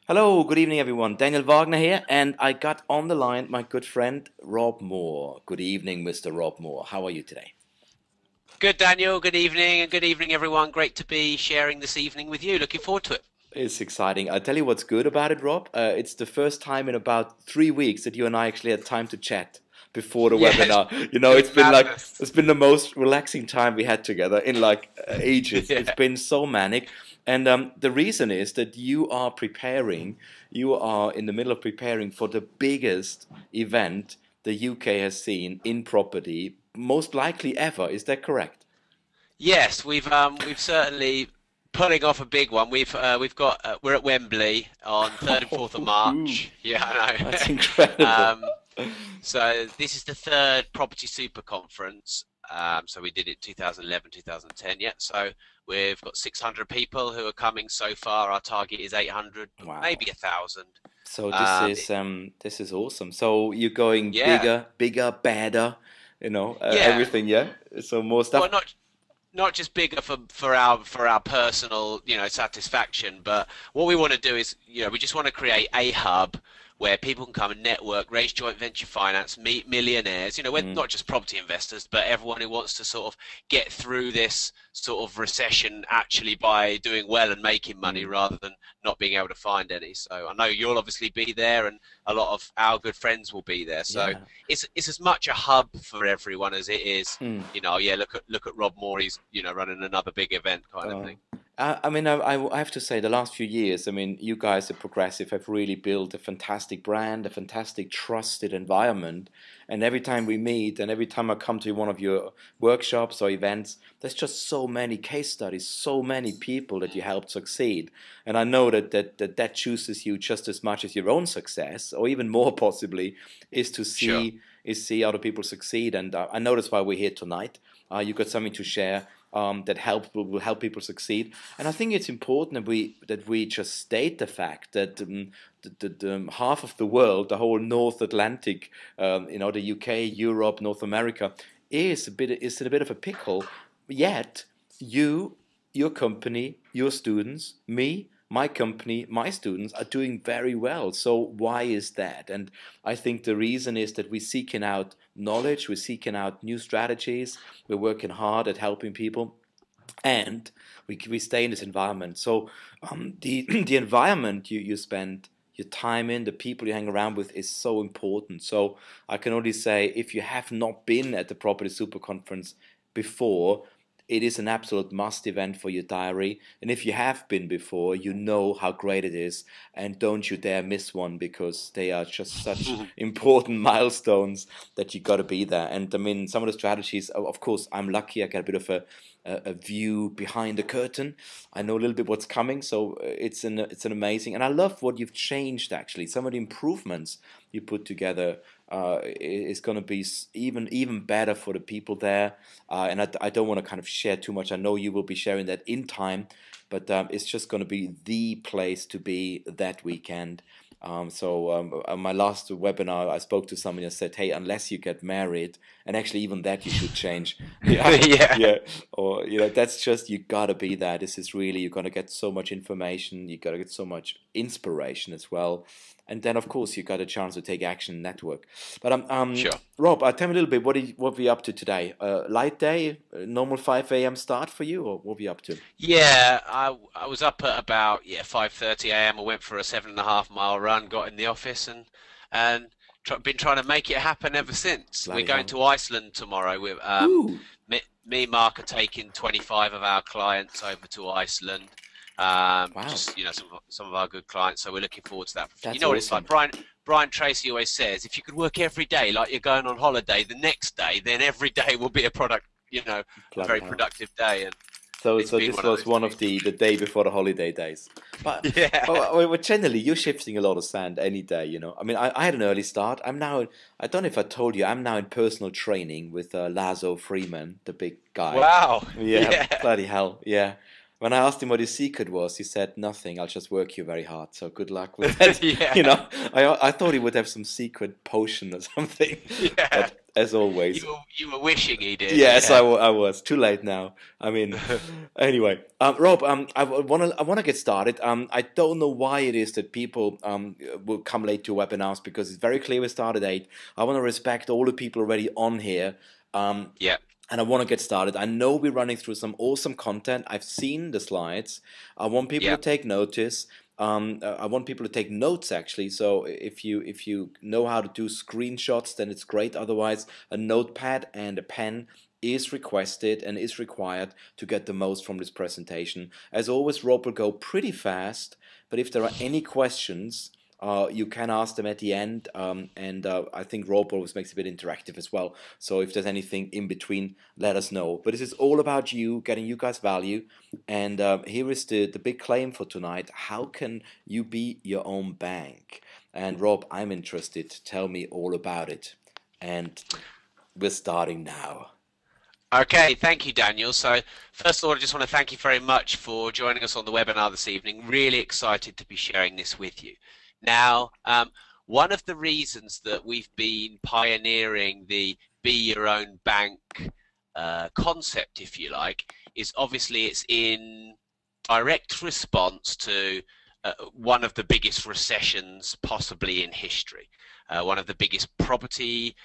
Hello, good evening, everyone. Daniel Wagner here, and I got on the line my good friend Rob Moore. Good evening, Mr. Rob Moore. How are you today? Good, Daniel. Good evening, and good evening, everyone. Great to be sharing this evening with you. Looking forward to it. It's exciting. I'll tell you what's good about it, Rob. It's the first time in about 3 weeks that you and I actually had time to chat before the Yeah, it's webinar. been It's madness. been the most relaxing time we had together in ages. It's Yeah. been so manic, and the reason is that you are in the middle of preparing for the biggest event the UK has seen in property, most likely ever. Is that correct? Yes, we've certainly pulling off a big one. We've got we're at Wembley on 3rd and 4th of March. Yeah, That's I know. incredible. So this is the third Property Super Conference. So we did it 2011, 2010. Yeah. So we've got 600 people who are coming so far. Our target is 800, but Wow. maybe 1,000. So Um, this is awesome. So you're going yeah, bigger, better, yeah. everything, yeah? So more stuff. Well, not just bigger for our personal satisfaction, but what we want to do is we just want to create a hub where people can come and network, raise joint venture finance, meet millionaires. We're Mm, not just property investors, but everyone who wants to sort of get through this sort of recession actually by doing well and making money mm, rather than not being able to find any. So I know you'll obviously be there, and a lot of our good friends will be there. So yeah. it's as much a hub for everyone as it is Mm. yeah, look at Rob Moore. He's running another big event kind of Uh, thing. I have to say, the last few years, I mean, you guys at Progressive have really built a fantastic brand, a fantastic trusted environment. And every time we meet, and every time I come to one of your workshops or events, there's just so many case studies, so many people that you helped succeed. And I know that chooses you just as much as your own success, or even more possibly, is to Sure. see other people succeed. And I know that's why we're here tonight. You got something to share that will help people succeed. And I think it's important that we just state the fact that half of the world, the whole North Atlantic, the UK, Europe, North America, is in a bit of a pickle. Yet you, your company, your students, me, my company, my students are doing very well. So why is that? And I think the reason is that we're seeking out knowledge, we're seeking out new strategies, we're working hard at helping people, and we stay in this environment. So the the environment you spend your time in, the people you hang around with, is so important. So I can only say, if you have not been at the Property Super Conference before, it is an absolute must event for your diary. And if you have been before, you know how great it is. And don't you dare miss one, because they are just such important milestones that you got to be there. And I mean, some of the strategies, of course, I'm lucky. I get a bit of a view behind the curtain. I know a little bit what's coming, so it's an amazing. And I love what you've changed actually. Some of the improvements you put together is going to be even better for the people there. And I don't want to kind of share too much. I know you will be sharing that in time, but it's just going to be the place to be that weekend. On my last webinar, I spoke to someone and said, "Hey, unless you get married, and actually even that you should change." Yeah, Yeah. yeah. Or that's just, you gotta be there. This is really, you're gonna get so much information. You gotta get so much inspiration as well, and then of course you got a chance to take action, network. But Sure. Rob, tell me a little bit, what we up to today? Light day, normal 5 a.m. start for you, or what we up to? Yeah, I was up at about 5:30 a.m. I went for a 7.5 mile run, got in the office and been trying to make it happen ever since. We're Bloody going hell! to Iceland tomorrow. With Ooh, Mark are taking 25 of our clients over to Iceland. wow, Just some of our good clients. So we're looking forward to that. You that's know what it's like, awesome. Brian Tracy always says, if you could work every day like you're going on holiday, the next day, then every day will be a Bloody very hell! productive day. And So, it's so been this one of was those one of days. the day before the holiday days. But, Yeah. but generally, you're shifting a lot of sand any day, you know. I mean, I had an early start. I don't know if I told you, I'm now in personal training with Lazo Freeman, the big guy. Wow. Yeah, Yeah. bloody hell, yeah. When I asked him what his secret was, he said, "Nothing, I'll just work you very hard. So good luck with that." You Yeah. know, I thought he would have some secret potion or something. Yeah. But as always. You were wishing he did, Yes, yeah. I was too late now. I mean, anyway, Rob, I wanna get started. I don't know why it is that people will come late to webinars because it's very clear we start at 8. I want to respect all the people already on here. Um, Yeah, and I want to get started. I know we're running through some awesome content. I've seen the slides. I want people to yeah. take notice. I want people to take notes actually. So if you know how to do screenshots, then it's great. Otherwise, a notepad and a pen is requested and is required to get the most from this presentation. As always, Rob will go pretty fast, but if there are any questions, you can ask them at the end, and I think Rob always makes it a bit interactive as well. So if there's anything in between, let us know. But this is all about you, getting you guys value. And here is the big claim for tonight. How can you be your own bank? And Rob, I'm interested. Tell me all about it. And we're starting now. Okay, thank you, Daniel. So, first of all, I just want to thank you very much for joining us on the webinar this evening. Really excited to be sharing this with you. Now, one of the reasons that we've been pioneering the be your own bank concept, if you like, is obviously it's in direct response to one of the biggest recessions possibly in history, one of the biggest property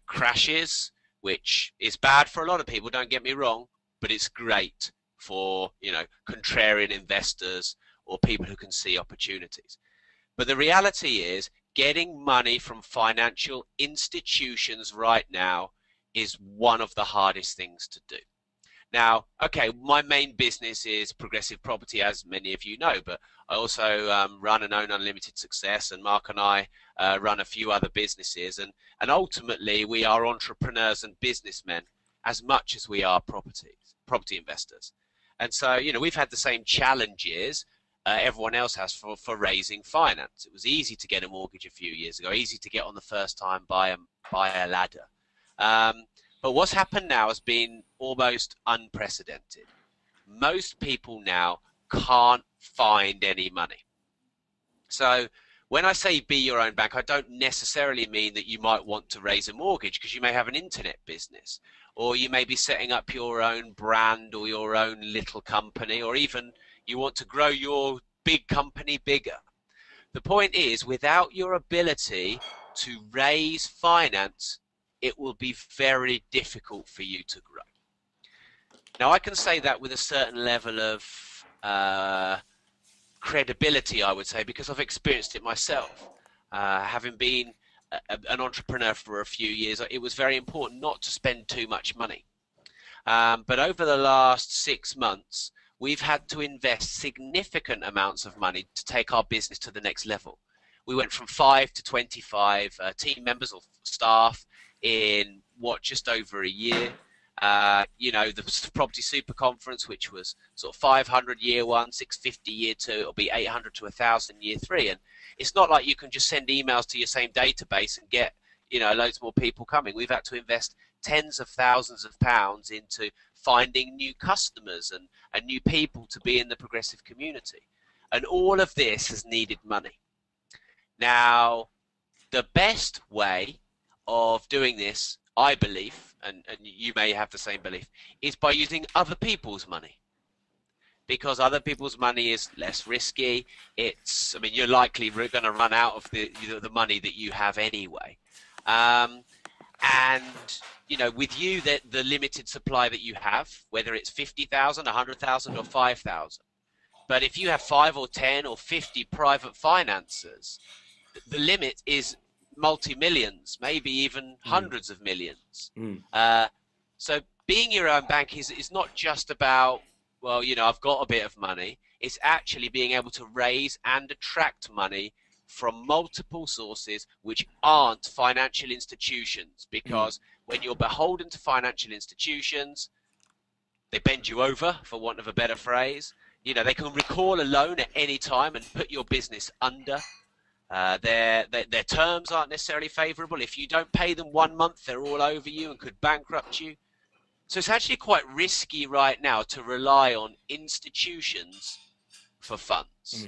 crashes, which is bad for a lot of people, don't get me wrong, but it's great for, contrarian investors or people who can see opportunities. But the reality is getting money from financial institutions right now is one of the hardest things to do. Now, okay, my main business is progressive property, as many of you know, but I also run and own Unlimited Success, and Mark and I run a few other businesses, and ultimately we are entrepreneurs and businessmen as much as we are property investors. And so, we've had the same challenges everyone else has for raising finance. It was easy to get a mortgage a few years ago, easy to get on the first time buy a ladder. But what's happened now has been almost unprecedented. Most people now can't find any money. So when I say be your own bank, I don't necessarily mean that you might want to raise a mortgage because you may have an internet business, or you may be setting up your own brand or your own little company, or even you want to grow your big company bigger. The point is, without your ability to raise finance, it will be very difficult for you to grow. Now, I can say that with a certain level of credibility, I would say, because I've experienced it myself. Having been an entrepreneur for a few years, it was very important not to spend too much money. But over the last 6 months, we've had to invest significant amounts of money to take our business to the next level. We went from 5 to 25 team members or staff in just over a year. The Property Super Conference, which was sort of 500 year one, 650 year two, it'll be 800 to 1,000 year three. And it's not like you can just send emails to your same database and get, loads more people coming. We've had to invest tens of thousands of pounds into finding new customers and new people to be in the progressive community. And all of this has needed money. Now, the best way of doing this, I believe, and you may have the same belief, is by using other people's money. Because other people's money is less risky. You're likely going to run out of the money that you have anyway. And, with you, the limited supply that you have, whether it's 50,000, 100,000 or 5,000. But if you have 5 or 10 or 50 private financiers, the limit is multi-millions, maybe even hundreds of millions. So being your own bank is not just about, I've got a bit of money. It's actually being able to raise and attract money from multiple sources which aren't financial institutions, because when you're beholden to financial institutions, they bend you over, for want of a better phrase. They can recall a loan at any time and put your business under. Their terms aren't necessarily favourable. If you don't pay them 1 month, they're all over you and could bankrupt you. So it's actually quite risky right now to rely on institutions for funds.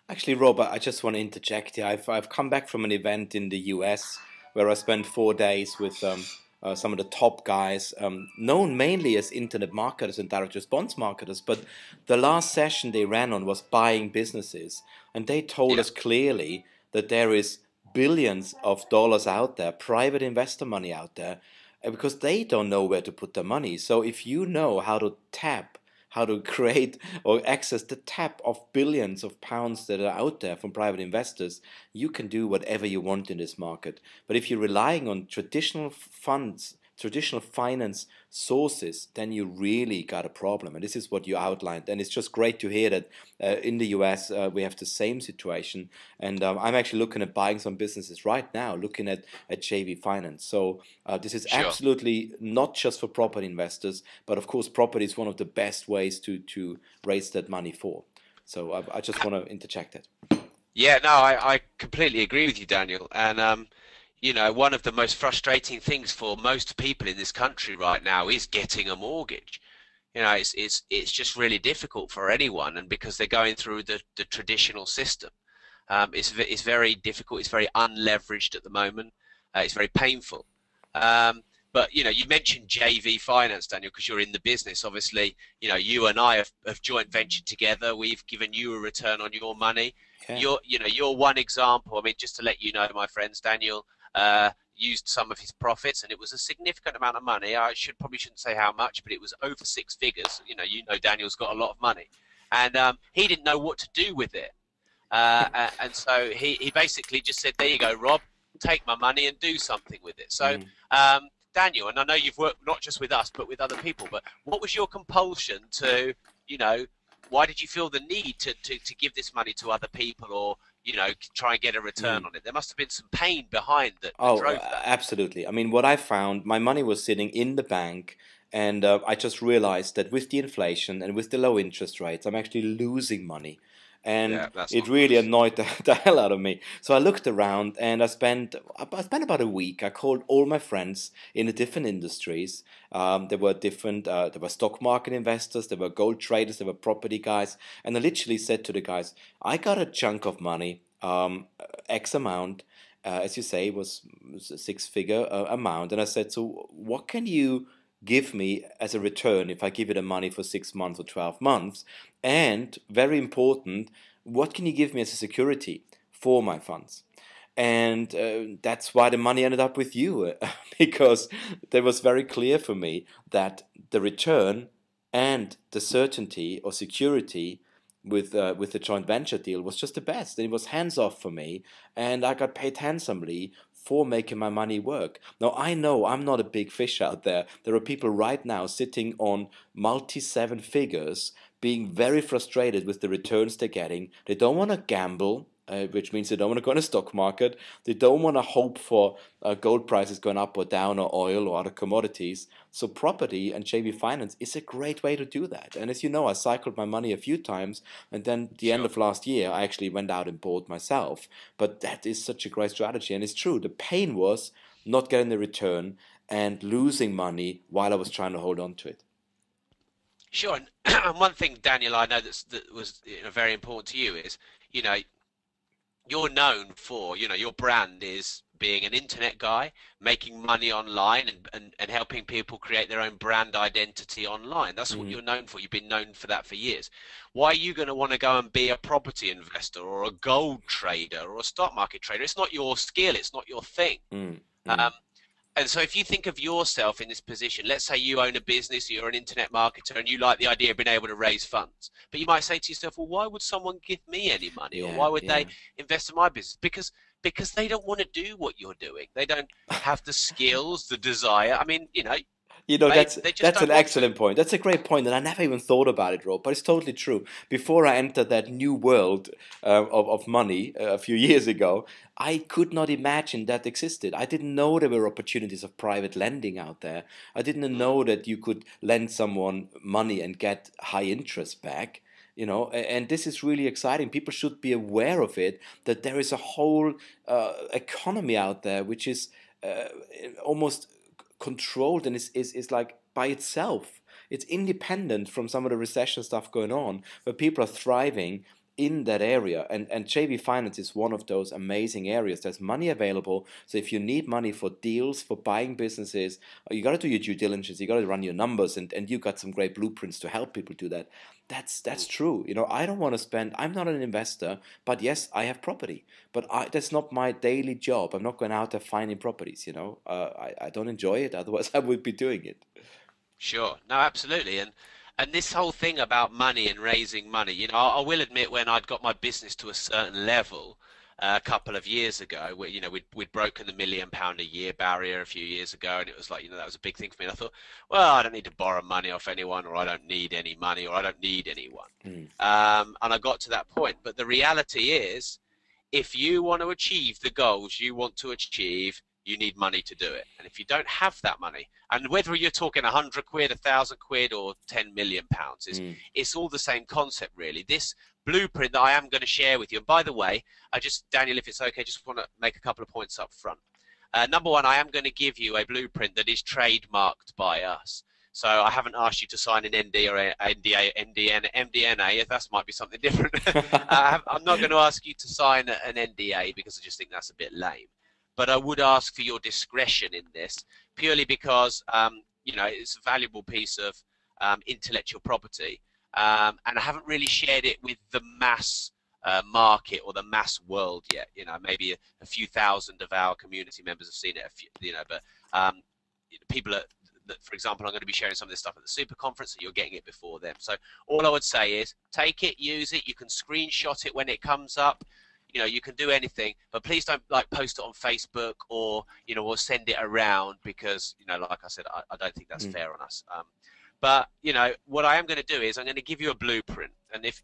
Actually, Robert, I just want to interject here. I've come back from an event in the US where I spent 4 days with some of the top guys, known mainly as internet marketers and direct response marketers. But the last session they ran on was buying businesses, and they told Yeah. us clearly that there is billions of dollars out there, private investor money out there, because they don't know where to put their money. So if you know how to tap, how to create or access the tap of billions of pounds that are out there from private investors, you can do whatever you want in this market. But if you're relying on traditional funds, traditional finance sources, then you really got a problem. And this is what you outlined. And it's just great to hear that in the US we have the same situation. And I'm actually looking at buying some businesses right now, looking at JV Finance. So this is Sure. absolutely not just for property investors, but of course, property is one of the best ways to raise that money for. So I just want to interject that. Yeah, no, I completely agree with you, Daniel. And one of the most frustrating things for most people in this country right now is getting a mortgage. It's just really difficult for anyone, and because they're going through the traditional system, it's very difficult. It's very unleveraged at the moment. It's very painful. Um, but you mentioned JV finance, Daniel, because you're in the business. Obviously, you and I have joint ventured together. We've given you a return on your money. Yeah. You're one example. I mean, just to let you know, my friends, Daniel used some of his profits, and it was a significant amount of money. I probably shouldn't say how much, but it was over six figures. Daniel's got a lot of money, and he didn't know what to do with it. And so he basically just said, there you go, Rob, take my money and do something with it. So, Mm. Daniel, and I know you've worked not just with us, but with other people, but what was your compulsion to, why did you feel the need to give this money to other people, or, try and get a return Mm. on it? There must have been some pain behind that Oh, drove that. absolutely. I mean, what I found, my money was sitting in the bank, and I just realized that with the inflation and with the low interest rates, I'm actually losing money. Yeah, And that's it not really nice. annoyed the hell out of me. So I looked around and I spent about a week. I called all my friends in the different industries. There were stock market investors, there were gold traders, there were property guys. And I literally said to the guys, I got a chunk of money, X amount, as you say, was a six-figure amount. And I said, so what can you give me as a return if I give you the money for 6 months or 12 months? And very important, what can you give me as a security for my funds? And that's why the money ended up with you, because it was very clear for me that the return and the certainty or security with the joint venture deal was just the best. And it was hands off for me, and I got paid handsomely for making my money work. Now I know I'm not a big fish out there. There are people right now sitting on multi seven figures, being very frustrated with the returns they're getting. They don't want to gamble, which means they don't want to go in the stock market. They don't want to hope for gold prices going up or down, or oil or other commodities. So property and JV finance is a great way to do that. And as you know, I cycled my money a few times, and then the end Sure. of last year, I actually went out and bought myself. But that is such a great strategy, and it's true. The pain was not getting the return and losing money while I was trying to hold on to it. Sure. And one thing, Daniel, I know that was very important to you is, you know, you're known for, your brand is being an internet guy, making money online, and helping people create their own brand identity online. That's what Mhm. you're known for. You've been known for that for years. Why are you going to want to go and be a property investor or a gold trader or a stock market trader? It's not your skill. It's not your thing. Mm, Um, mm. and so if you think of yourself in this position, let's say you own a business, you're an internet marketer, and you like the idea of being able to raise funds. But you might say to yourself, well, why would someone give me any money? Or Yeah, why would they yeah. invest in my business? Because they don't want to do what you're doing. They don't have the skills, the desire. I mean, You know, maybe that's they just that's don't an want to. excellent point. That's a great point, and I never even thought about it, Rob. But it's totally true. Before I entered that new world of money a few years ago, I could not imagine that existed. I didn't know there were opportunities of private lending out there. I didn't Mm, know that you could lend someone money and get high interest back. And this is really exciting. People should be aware of it. That there is a whole economy out there which is uh, almost controlled and is like by itself. It's independent from some of the recession stuff going on, where people are thriving in that area. And JV Finance is one of those amazing areas. There's money available. So if you need money for deals, for buying businesses, you got to do your due diligence. You got to run your numbers, and you got some great blueprints to help people do that. That's Mm. true. I don't want to spend. I'm not an investor, but yes, I have property. But that's not my daily job. I'm not going out there finding properties. I don't enjoy it. Otherwise, I would be doing it. Sure. No, absolutely. And this whole thing about money and raising money, I will admit when I'd got my business to a certain level a couple of years ago, where, we'd broken the £1 million a year barrier a few years ago, and it was like, that was a big thing for me. And I thought, well, I don't need to borrow money off anyone, or I don't need any money, or I don't need anyone. Mm, And I got to that point. But the reality is, if you want to achieve the goals you want to achieve, you need money to do it. And if you don't have that money, and whether you're talking 100 quid, 1,000 quid, or 10 million pounds, mm, it's all the same concept, really. This blueprint that I am going to share with you, and by the way, Daniel, if it's okay, just want to make a couple of points up front. Number one, I am going to give you a blueprint that is trademarked by us. So I haven't asked you to sign an ND or a NDA, MDNA. That might be something different. I'm not going to ask you to sign an NDA because I just think that's a bit lame. But I would ask for your discretion in this, purely because it's a valuable piece of intellectual property, and I haven't really shared it with the mass market or the mass world yet. Maybe a few thousand of our community members have seen it. But people are. For example, I'm going to be sharing some of this stuff at the Super Conference, so you're getting it before them. So all I would say is take it, use it. You can screenshot it when it comes up. You can do anything, but please don't post it on Facebook or send it around, because like I said, I don't think that's mm. fair on us. But what I am going to do is I'm going to give you a blueprint, and if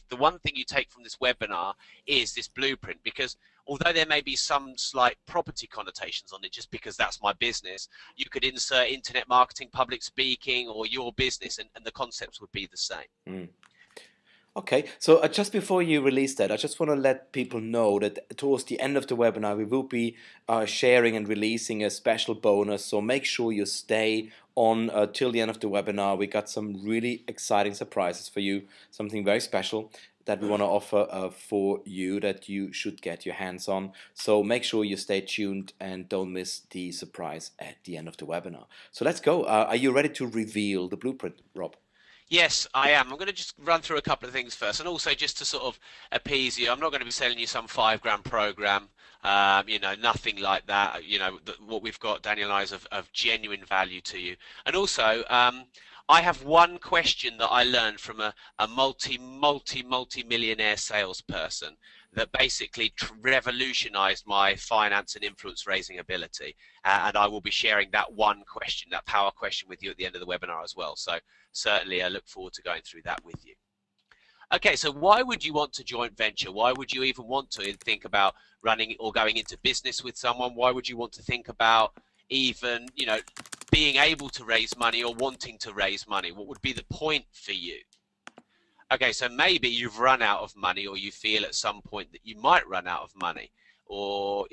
the one thing you take from this webinar is this blueprint, because although there may be some slight property connotations on it, just because that's my business, you could insert internet marketing, public speaking, or your business, and the concepts would be the same. Mm. Okay, so just before you release that, I just want to let people know that towards the end of the webinar, we will be sharing and releasing a special bonus. So make sure you stay on till the end of the webinar. We got some really exciting surprises for you, something very special that we want to offer for you that you should get your hands on. So make sure you stay tuned and don't miss the surprise at the end of the webinar. So let's go. Are you ready to reveal the blueprint, Rob? Yes, I am. I'm going to just run through a couple of things first, and also just to sort of appease you, I'm not going to be selling you some £5 program, nothing like that. What we've got, Daniel and I, is of genuine value to you. And also, I have one question that I learned from a multi-millionaire salesperson that basically revolutionized my finance and influence raising ability. And I will be sharing that one question, that power question, with you at the end of the webinar as well. So certainly I look forward to going through that with you. Okay, so why would you want to joint venture? Why would you even want to think about running or going into business with someone? Why would you want to think about even, being able to raise money or wanting to raise money? What would be the point for you? Okay, so maybe you've run out of money, or you feel at some point that you might run out of money, or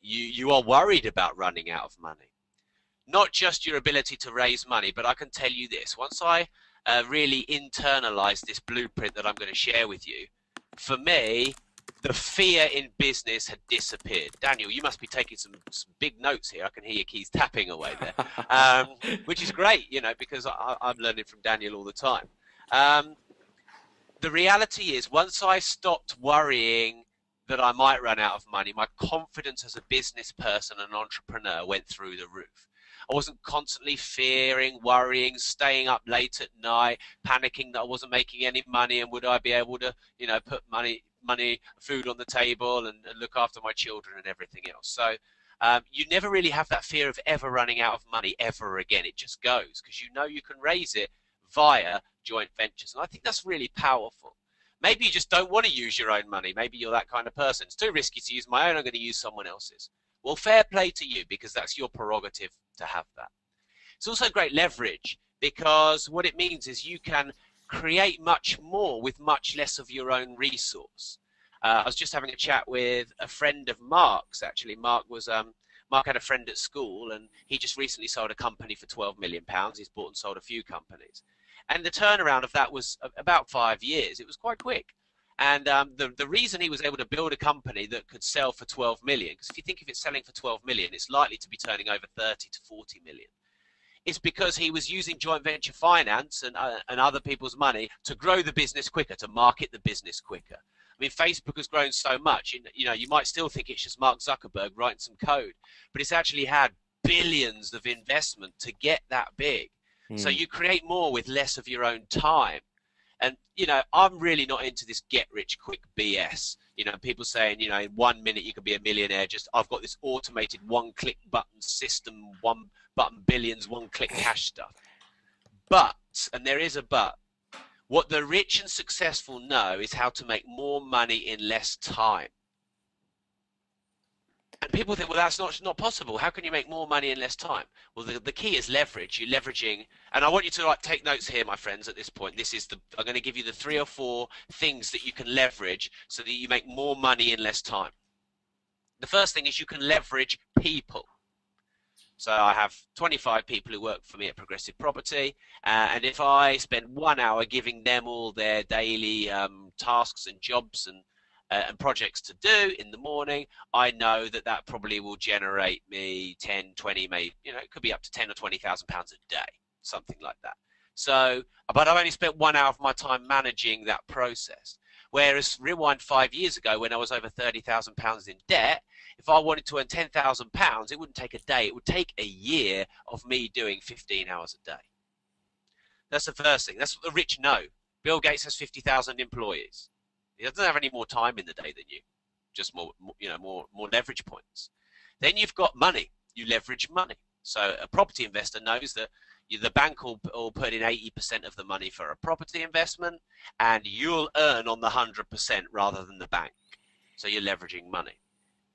you are worried about running out of money. Not just your ability to raise money, but I can tell you this: once I really internalize this blueprint that I'm going to share with you, for me, the fear in business had disappeared. Daniel, you must be taking some big notes here. I can hear your keys tapping away there, which is great, because I'm learning from Daniel all the time. The reality is, once I stopped worrying that I might run out of money, my confidence as a business person and entrepreneur went through the roof. I wasn't constantly fearing, worrying, staying up late at night, panicking that I wasn't making any money, and would I be able to, put money, food on the table, and look after my children and everything else. So you never really have that fear of ever running out of money ever again. It just goes, because you can raise it via joint ventures. And I think that's really powerful. Maybe you just don't want to use your own money. Maybe you're that kind of person. It's too risky to use my own. I'm going to use someone else's. Well, fair play to you, because that's your prerogative to have that. It's also great leverage, because what it means is you can create much more with much less of your own resource. I was just having a chat with a friend of Mark's, actually. Mark had a friend at school, and he just recently sold a company for £12 million. He's bought and sold a few companies. And the turnaround of that was about 5 years. It was quite quick. And the reason he was able to build a company that could sell for 12 million, because if you think if it's selling for 12 million, it's likely to be turning over 30 to 40 million. It's because he was using joint venture finance and other people's money to grow the business quicker, to market the business quicker. I mean, Facebook has grown so much, you know, you might still think it's just Mark Zuckerberg writing some code, but it's actually had billions of investment to get that big. So Mm. you create more with less of your own time. And, you know, I'm really not into this get rich quick BS. You know, people saying, you know, in 1 minute you can be a millionaire. Just, I've got this automated one click button system, one button billions, one click cash stuff. But, and there is a but, what the rich and successful know is how to make more money in less time. And people think, well, that's not possible. How can you make more money in less time? Well, the key is leverage. You're leveraging, and I want you to like take notes here, my friends. At this point, I'm going to give you the 3 or 4 things that you can leverage so that you make more money in less time. The first thing is you can leverage people. So I have 25 people who work for me at Progressive Property, and if I spend 1 hour giving them all their daily tasks and jobs and projects to do in the morning, I know that that probably will generate me 10, 20, maybe, you know, it could be up to 10 or 20,000 pounds a day, something like that. So, but I've only spent 1 hour of my time managing that process. Whereas rewind 5 years ago when I was over 30,000 pounds in debt, if I wanted to earn 10,000 pounds, it wouldn't take a day. It would take a year of me doing 15 hours a day. That's the first thing. That's what the rich know. Bill Gates has 50,000 employees. He doesn't have any more time in the day than you, just more you know, more leverage points. Then you've got money. You leverage money. So a property investor knows that the bank will put in 80% of the money for a property investment, and you'll earn on the 100% rather than the bank. So you're leveraging money.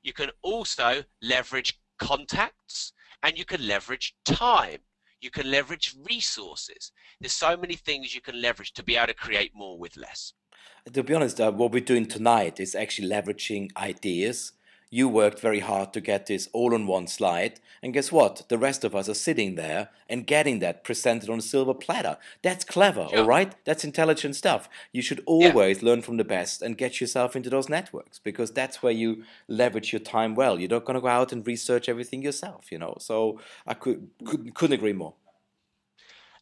You can also leverage contacts, and you can leverage time. You can leverage resources. There's so many things you can leverage to be able to create more with less. To be honest, what we're doing tonight is actually leveraging ideas. You worked very hard to get this all on one slide, and guess what? The rest of us are sitting there and getting that presented on a silver platter. That's clever, all Sure. right? That's intelligent stuff. You should Yeah. always learn from the best and get yourself into those networks because that's where you leverage your time well. You're not going to go out and research everything yourself, you know. So I couldn't agree more.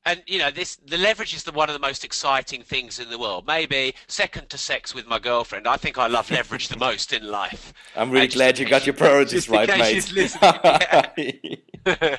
And you know, the leverage is one of the most exciting things in the world. Maybe second to sex with my girlfriend. I think I love leverage the most in life. I'm really Just in glad you got case your priorities just in right, case mate. she's listening. Yeah.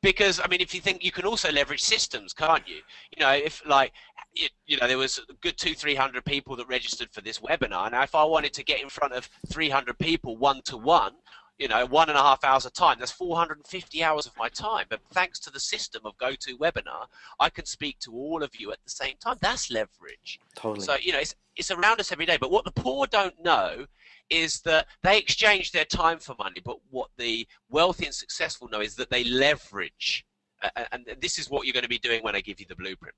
Because I mean, if you think you can also leverage systems, can't you? You know, if like you know, there was a good 200-300 people that registered for this webinar. Now, if I wanted to get in front of 300 people one-to-one, you know, 1.5 hours of time, that's 450 hours of my time. But thanks to the system of GoToWebinar, I can speak to all of you at the same time. That's leverage. Totally. So, you know, it's around us every day. But what the poor don't know is that they exchange their time for money. But what the wealthy and successful know is that they leverage. And this is what you're going to be doing when I give you the blueprint.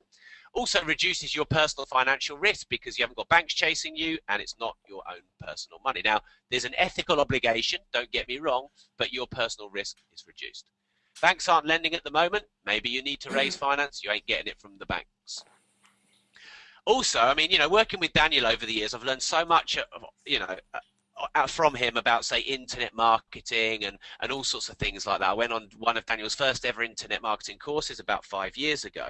Also reduces your personal financial risk because you haven't got banks chasing you and it's not your own personal money. Now, there's an ethical obligation, don't get me wrong, but your personal risk is reduced. Banks aren't lending at the moment. Maybe you need to raise finance. You ain't getting it from the banks. Also, I mean, you know, working with Daniel over the years, I've learned so much, you know, from him about, say, internet marketing and all sorts of things like that. I went on one of Daniel's first ever internet marketing courses about 5 years ago.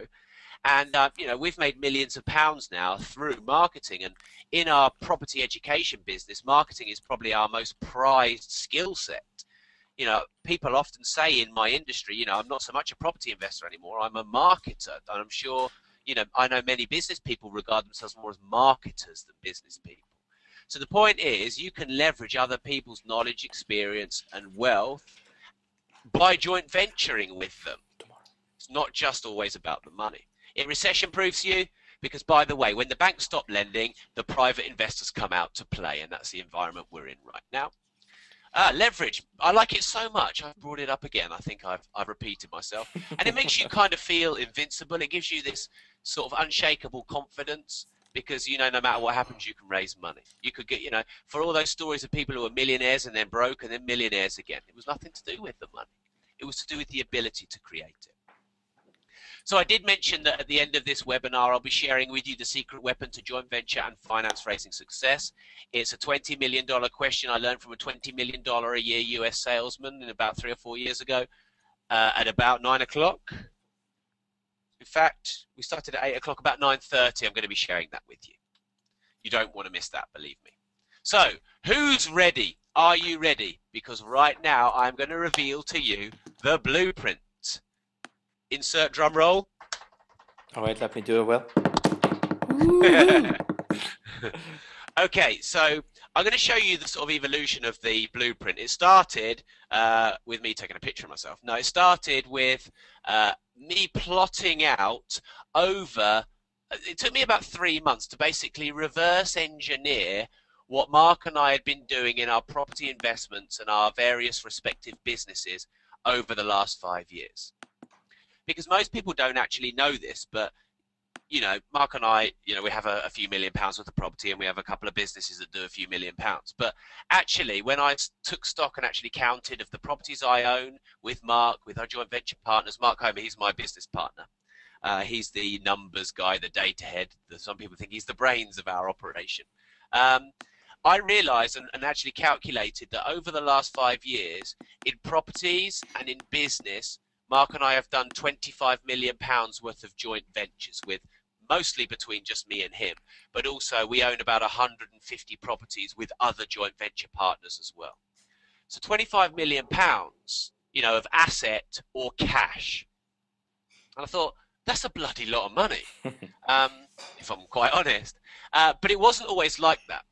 And, you know, we've made millions of pounds now through marketing. And in our property education business, marketing is probably our most prized skill set. You know, people often say in my industry, you know, I'm not so much a property investor anymore. I'm a marketer. And I'm sure, you know, I know many business people regard themselves more as marketers than business people. So the point is you can leverage other people's knowledge, experience, and wealth by joint venturing with them. It's not just always about the money. It recession-proofs you because, by the way, when the banks stop lending, the private investors come out to play, and that's the environment we're in right now. Leverage. I like it so much. I've brought it up again. I think I've repeated myself. And it makes you kind of feel invincible. It gives you this sort of unshakable confidence because, you know, no matter what happens, you can raise money. You could get, you know, for all those stories of people who were millionaires and then broke and then millionaires again, it was nothing to do with the money. It was to do with the ability to create it. So I did mention that at the end of this webinar, I'll be sharing with you the secret weapon to joint venture and finance raising success. It's a $20 million question I learned from a $20 million a year US salesman in about 3 or 4 years ago at about 9 o'clock. In fact, we started at 8 o'clock, about 9:30. I'm going to be sharing that with you. You don't want to miss that, believe me. So, who's ready? Are you ready? Because right now, I'm going to reveal to you the blueprint. Insert drum roll. All right, let me do it well. Okay, so I'm going to show you the sort of evolution of the blueprint. It started with me taking a picture of myself. No, it started with me plotting out over, it took me about 3 months to basically reverse engineer what Mark and I had been doing in our property investments and our various respective businesses over the last 5 years. Because most people don't actually know this, but you know, Mark and I, you know, we have a few £1 million worth of property, and we have a couple of businesses that do a few £1 million. But actually, when I took stock and actually counted of the properties I own with Mark, with our joint venture partners, Mark Homer, he's my business partner. He's the numbers guy, the data head. Some people think he's the brains of our operation. I realised and actually calculated that over the last 5 years, in properties and in business, Mark and I have done £25 million worth of joint ventures, with mostly between just me and him, but also we own about 150 properties with other joint venture partners as well. So £25 million, you know, of asset or cash. And I thought, that's a bloody lot of money, if I'm quite honest. But it wasn't always like that.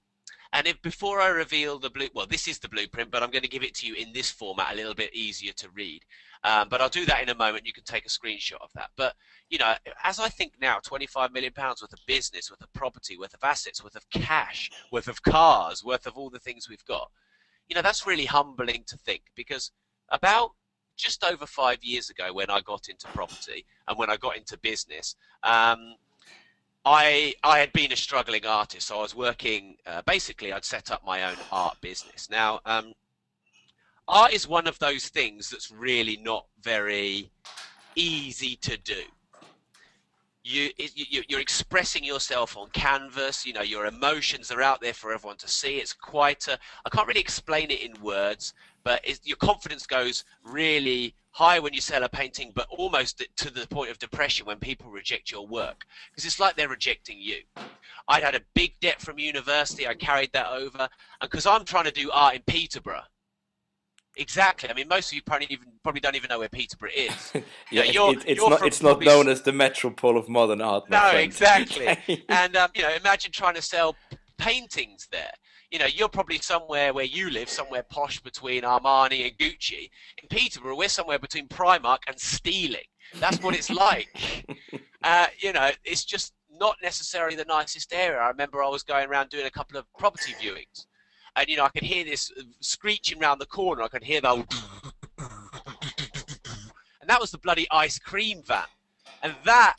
And if before I reveal the well, this is the blueprint, but I'm going to give it to you in this format, a little bit easier to read. But I'll do that in a moment. You can take a screenshot of that. But, you know, as I think now, £25 million worth of business, worth of property, worth of assets, worth of cash, worth of cars, worth of all the things we've got, you know, that's really humbling to think, because about just over 5 years ago, when I got into property and when I got into business, I had been a struggling artist. So I was working, basically, I'd set up my own art business. Now, art is one of those things that's really not very easy to do. You're expressing yourself on canvas. You know, your emotions are out there for everyone to see. It's quite a, I can't really explain it in words, but your confidence goes really high when you sell a painting, but almost to the point of depression when people reject your work, because it's like they're rejecting you. I'd had a big debt from university. I carried that over, and because I'm trying to do art in Peterborough. Exactly. I mean, most of you probably don't even know where Peterborough is. Yeah, it's not known as the metropole of modern art. No, exactly. And you know, imagine trying to sell paintings there. You know, you're probably somewhere where you live, somewhere posh between Armani and Gucci. In Peterborough, we're somewhere between Primark and stealing. That's what it's like. You know, it's just not necessarily the nicest area. I remember I was going around doing a couple of property viewings. And, you know, I could hear this screeching around the corner. I could hear the... And that was the bloody ice cream van. And that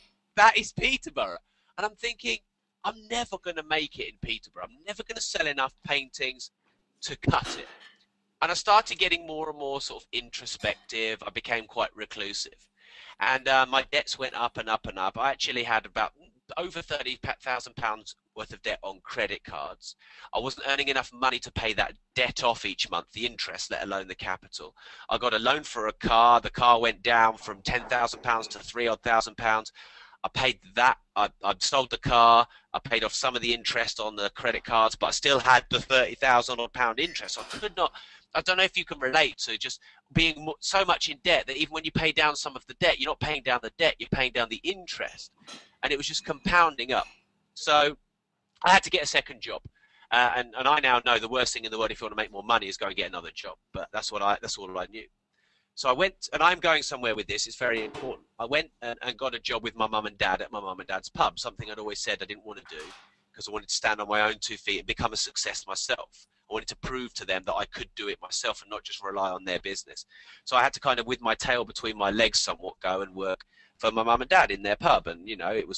is Peterborough. And I'm thinking, I'm never going to make it in Peterborough. I'm never going to sell enough paintings to cut it. And I started getting more and more sort of introspective. I became quite reclusive. And my debts went up and up and up. I actually had about over £30,000 worth of debt on credit cards. I wasn't earning enough money to pay that debt off each month, the interest, let alone the capital. I got a loan for a car. The car went down from £10,000 to £3,000. I paid that. I sold the car. I paid off some of the interest on the credit cards, but I still had the £30,000 interest. So I could not. I don't know if you can relate to just being so much in debt that even when you pay down some of the debt, you're not paying down the debt, you're paying down the interest. And it was just compounding up. So I had to get a second job. And I now know the worst thing in the world if you want to make more money is go and get another job. But that's all I knew. So I went, and I'm going somewhere with this. It's very important. I went and got a job with my mum and dad at my mum and dad's pub, something I'd always said I didn't want to do because I wanted to stand on my own 2 feet and become a success myself. I wanted to prove to them that I could do it myself and not just rely on their business. So I had to kind of, with my tail between my legs somewhat, go and work for my mum and dad in their pub. And, you know, it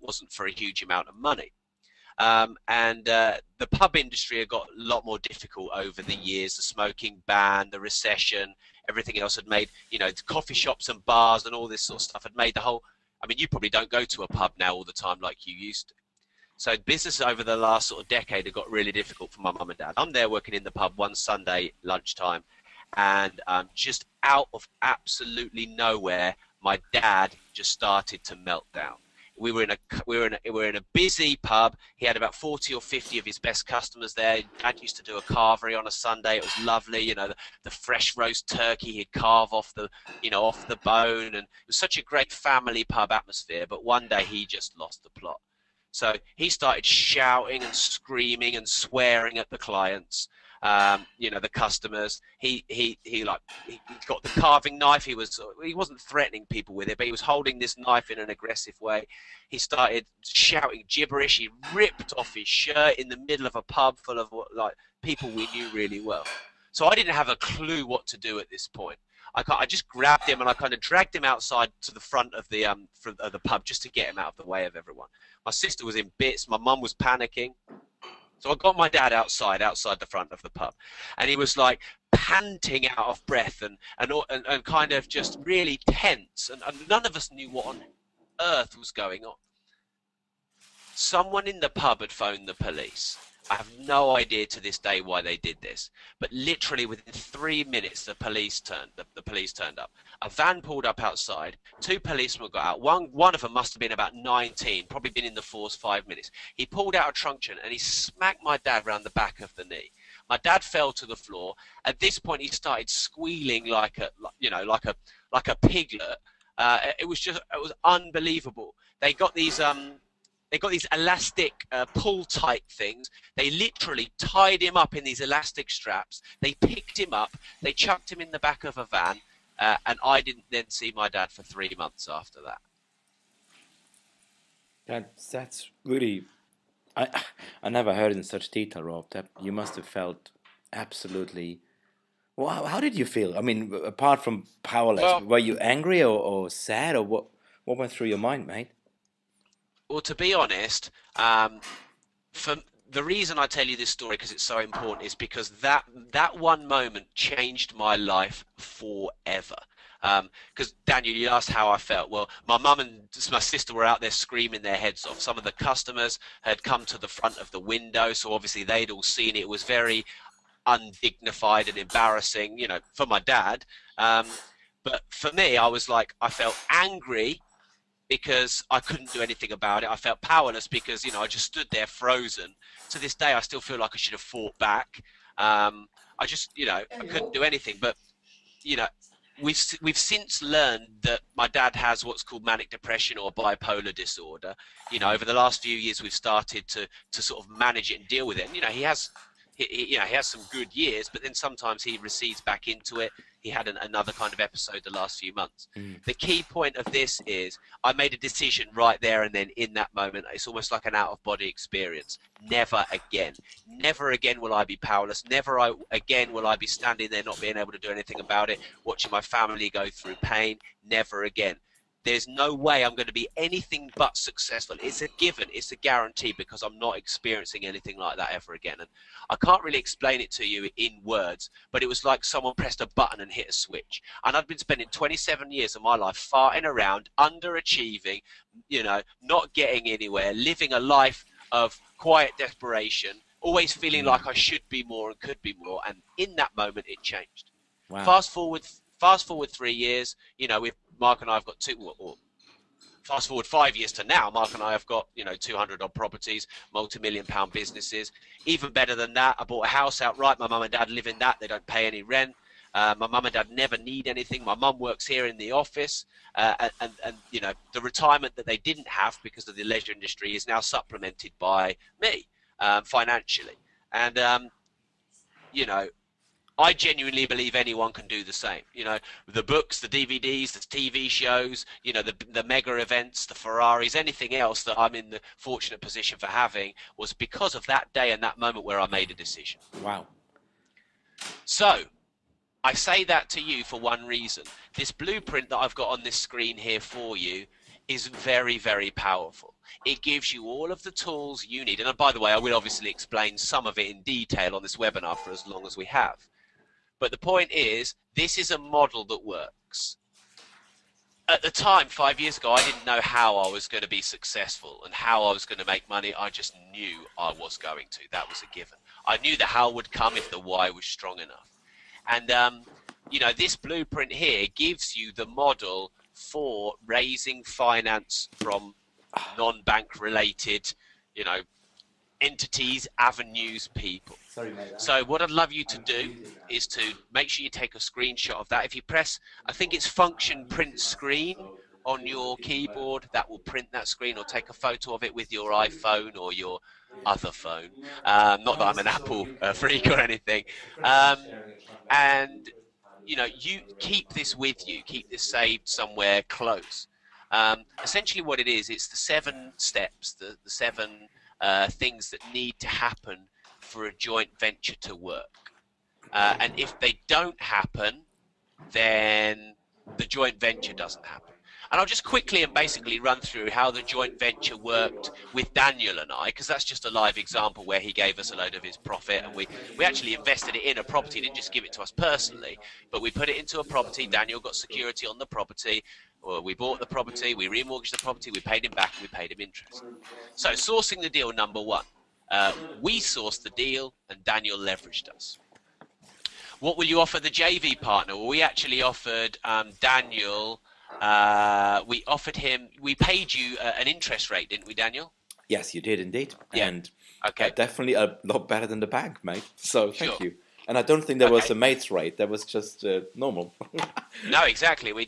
wasn't for a huge amount of money. The pub industry had got a lot more difficult over the years. The smoking ban, the recession, everything else had made, you know, the coffee shops and bars and all this sort of stuff had made the whole, I mean, you probably don't go to a pub now all the time like you used to. So business over the last sort of decade have got really difficult for my mum and dad. I'm there working in the pub one Sunday lunchtime, and just out of absolutely nowhere, my dad just started to melt down. We were in a busy pub. He had about 40 or 50 of his best customers there. Dad used to do a carvery on a Sunday. It was lovely, you know, the fresh roast turkey he'd carve off the bone, and it was such a great family pub atmosphere. But one day he just lost the plot. So he started shouting and screaming and swearing at the clients, the customers. He got the carving knife. He wasn't threatening people with it, but he was holding this knife in an aggressive way. He started shouting gibberish. He ripped off his shirt in the middle of a pub full of people we knew really well. So I didn't have a clue what to do at this point. I just grabbed him and I kind of dragged him outside to the front of the pub just to get him out of the way of everyone. My sister was in bits. My mum was panicking. So I got my dad outside the front of the pub, and he was like panting out of breath and kind of just really tense, and none of us knew what on earth was going on. Someone in the pub had phoned the police. I have no idea to this day why they did this, but literally within 3 minutes the police turned up. A van pulled up outside. 2 policemen got out. One of them must have been about 19, probably been in the force 5 minutes. He pulled out a truncheon and he smacked my dad round the back of the knee. My dad fell to the floor. At this point he started squealing like a piglet. It was unbelievable. They got these elastic pull-tight things. They literally tied him up in these elastic straps. They picked him up. They chucked him in the back of a van. And I didn't then see my dad for 3 months after that. That's really... I never heard in such detail, Rob. That you must have felt absolutely... Well, how did you feel? I mean, apart from powerless, were you angry or sad, or what went through your mind, mate? Well, to be honest, for the reason I tell you this story, because it's so important, is because that one moment changed my life forever. Because Daniel, you asked how I felt. Well, my mum and my sister were out there screaming their heads off. Some of the customers had come to the front of the window, so obviously they'd all seen it. It was very undignified and embarrassing, for my dad. But for me, I felt angry because I couldn't do anything about it. I felt powerless because, I just stood there frozen. To this day, I still feel like I should have fought back. I couldn't do anything. But, we've since learned that my dad has what's called manic depression or bipolar disorder. Over the last few years, we've started to sort of manage it and deal with it. And, he has some good years, but then sometimes he recedes back into it. He had another kind of episode the last few months. The key point of this is I made a decision right there and then in that moment. It's almost like an out-of-body experience. Never again. Never again will I be powerless. Never again will I be standing there not being able to do anything about it, watching my family go through pain. Never again. There's no way I'm going to be anything but successful. It's a given. It's a guarantee because I'm not experiencing anything like that ever again. And I can't really explain it to you in words, but it was like someone pressed a button and hit a switch. And I've been spending 27 years of my life farting around, underachieving, not getting anywhere, living a life of quiet desperation, always feeling like I should be more and could be more. And in that moment, it changed. Wow. Fast forward 3 years, with Mark and I have got fast forward 5 years to now, Mark and I have got, 200 odd properties, multi-million-pound businesses. Even better than that, I bought a house outright. My mum and dad live in that. They don't pay any rent. My mum and dad never need anything. My mum works here in the office. And the retirement that they didn't have because of the leisure industry is now supplemented by me financially. And, I genuinely believe anyone can do the same. The books, the DVDs, the TV shows, the mega events, the Ferraris, anything else that I'm in the fortunate position for having was because of that day and that moment where I made a decision. Wow. So I say that to you for one reason. This blueprint that I've got on this screen here for you is very, very powerful. It gives you all of the tools you need. And by the way, I will obviously explain some of it in detail on this webinar for as long as we have. But the point is, this is a model that works. At the time, 5 years ago, I didn't know how I was going to be successful and how I was going to make money. I just knew I was going to. That was a given. I knew the how would come if the why was strong enough. And, you know, this blueprint here gives you the model for raising finance from non-bank related, you know, entities, avenues, people. Sorry, mate. So what I'd love you to do is to make sure you take a screenshot of that. If you press, I think it's function print screen on your keyboard, that will print that screen, or take a photo of it with your iPhone or your other phone. Not that I'm an Apple freak or anything. And you know, you keep this with you, keep this saved somewhere close. Essentially what it is, it's the 7 steps, the 7 things that need to happen for a joint venture to work. And if they don't happen, then the joint venture doesn't happen. And I'll just quickly and basically run through how the joint venture worked with Daniel and I, because that's just a live example where he gave us a load of his profit, and we actually invested it in a property, didn't just give it to us personally, but we put it into a property. Daniel got security on the property, or we bought the property, we remortgaged the property, we paid him back, and we paid him interest. So sourcing the deal, number 1. We sourced the deal and Daniel leveraged us. What will you offer the JV partner? Well, we actually offered Daniel, we paid you an interest rate, didn't we, Daniel? Yes, you did indeed. Yeah. And okay. Definitely a lot better than the bank, mate. So thank Sure. you. And I don't think there was a mate's rate. That was just normal. No, exactly. We